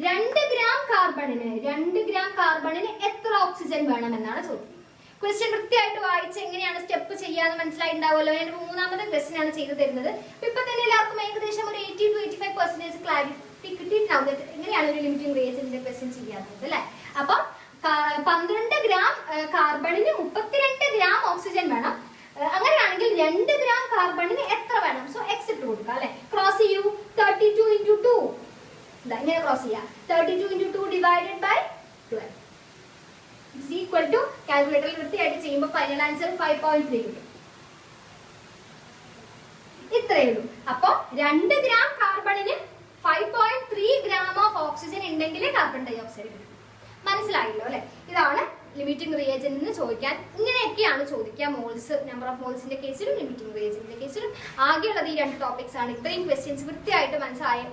2 ഗ്രാം കാർബണിന് എത്ര ഓക്സിജൻ വേണം എന്നാണ് ചോദ്യം. ക്വസ്റ്റ്യൻ കൃത്യമായിട്ട് വായിച്ച് എങ്ങനെയാണ് സ്റ്റെപ്പ് ചെയ്യാന്ന് മനസ്സിലായിട്ടുണ്ടാവുമല്ലോ. ഞാൻ 3ാമത്തെ ക്വസ്റ്റ്യൻ ആണ് ചെയ്തു തരുന്നത്. ഇപ്പൊ തന്നെ എല്ലാവർക്കും ഏകദേശം ഒരു 80 to 85% ക്ലാരിറ്റി കിട്ടിയിട്ടുണ്ടാവും എങ്ങനെയാണ് ഒരു ലിമിറ്റിംഗ് റിയേജന്റിന്റെ ക്വസ്റ്റ്യൻ ചെയ്യാറുള്ളത് അല്ലെ. അപ്പൊ 12 ഗ്രാം കാർബണിന് 32 ഗ്രാം ഓക്സിജൻ വേണം. അങ്ങനെയാണെങ്കിൽ 2 ഗ്രാം കാർബണിന് എത്ര വേണം? സോ എക്സ് ഇട്ട് കൊടുക്കുക അല്ലെ. ക്രോസ് ചെയ്യൂ. 32 into 2 ഇങ്ങനെ ക്രോസ് ചെയ്യാം. 32 into 2 divided by 12 is equal to കാൽക്കുലേറ്ററിൽ വൃത്തിയായിട്ട് ചെയ്യുമ്പോൾ ഫൈനൽ ആൻസർ 5.3 കിട്ടും. ഇത്രയേ ഉള്ളൂ. അപ്പൊ 2 ഗ്രാം കാർബണിന് 5.3 ഗ്രാം ഓഫ് ഓക്സിജൻ ഉണ്ടെങ്കിലേ കാർബൺ ഡൈ ഓക്സൈഡ് കിട്ടും. മനസ്സിലായല്ലോ അല്ലെ. ഇതാണ് ലിമിറ്റിംഗ് റിയേജന്റ് എന്ന് ചോദിക്കാൻ ഇങ്ങനെയൊക്കെയാണ് ചോദിക്കുക. മോൾസ്, നമ്പർ ഓഫ് മോൾസിന്റെ കേസിലും ലിമിറ്റിംഗ് റിയേജന്റിന്റെ കേസിലും ആകെയുള്ളത് ഈ 2 ടോപ്പിക്സ് ആണ്. ഇത്രയും ക്വസ്റ്റ്യൻസ് വൃത്തിയായിട്ട്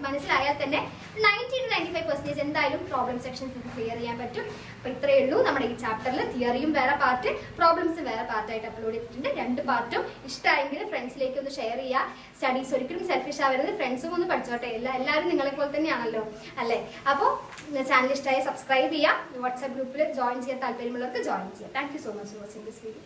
മനസ്സിലായാൽ തന്നെ 90 to 95% എന്തായാലും പ്രോബ്ലം സെക്ഷൻസ് ക്ലിയർ ചെയ്യാൻ പറ്റും. അപ്പൊ ഇത്രയേ ഉള്ളൂ. നമ്മുടെ ഈ ചാപ്റ്ററിൽ തിയറിയും വേറെ പാർട്ട്, പ്രോബ്ലംസ് വേറെ പാർട്ടായിട്ട് അപ്ലോഡ് ചെയ്തിട്ടുണ്ട്. 2 പാർട്ടും ഇഷ്ടമായെങ്കിൽ ഫ്രണ്ട്സിലേക്ക് ഒന്ന് ഷെയർ ചെയ്യുക. സ്റ്റഡീസ് ഒരിക്കലും സെൽഫിഷ് ആവരുത്. ഫ്രണ്ട്സും ഒന്ന് പഠിച്ചോട്ടെ. എല്ലാവരും നിങ്ങളെ പോലെ തന്നെയാണല്ലോ അല്ലെ. അപ്പോൾ ചാനൽ ഇഷ്ടമായി സബ്സ്ക്രൈബ് ചെയ്യുക. വാട്സ്ആപ്പ് ഗ്രൂപ്പിൽ ജോയിൻ ചെയ്യാൻ താല്പര്യമുള്ളവർക്ക് ജോയിൻ ചെയ്യാം. Thank you so much for watching this video.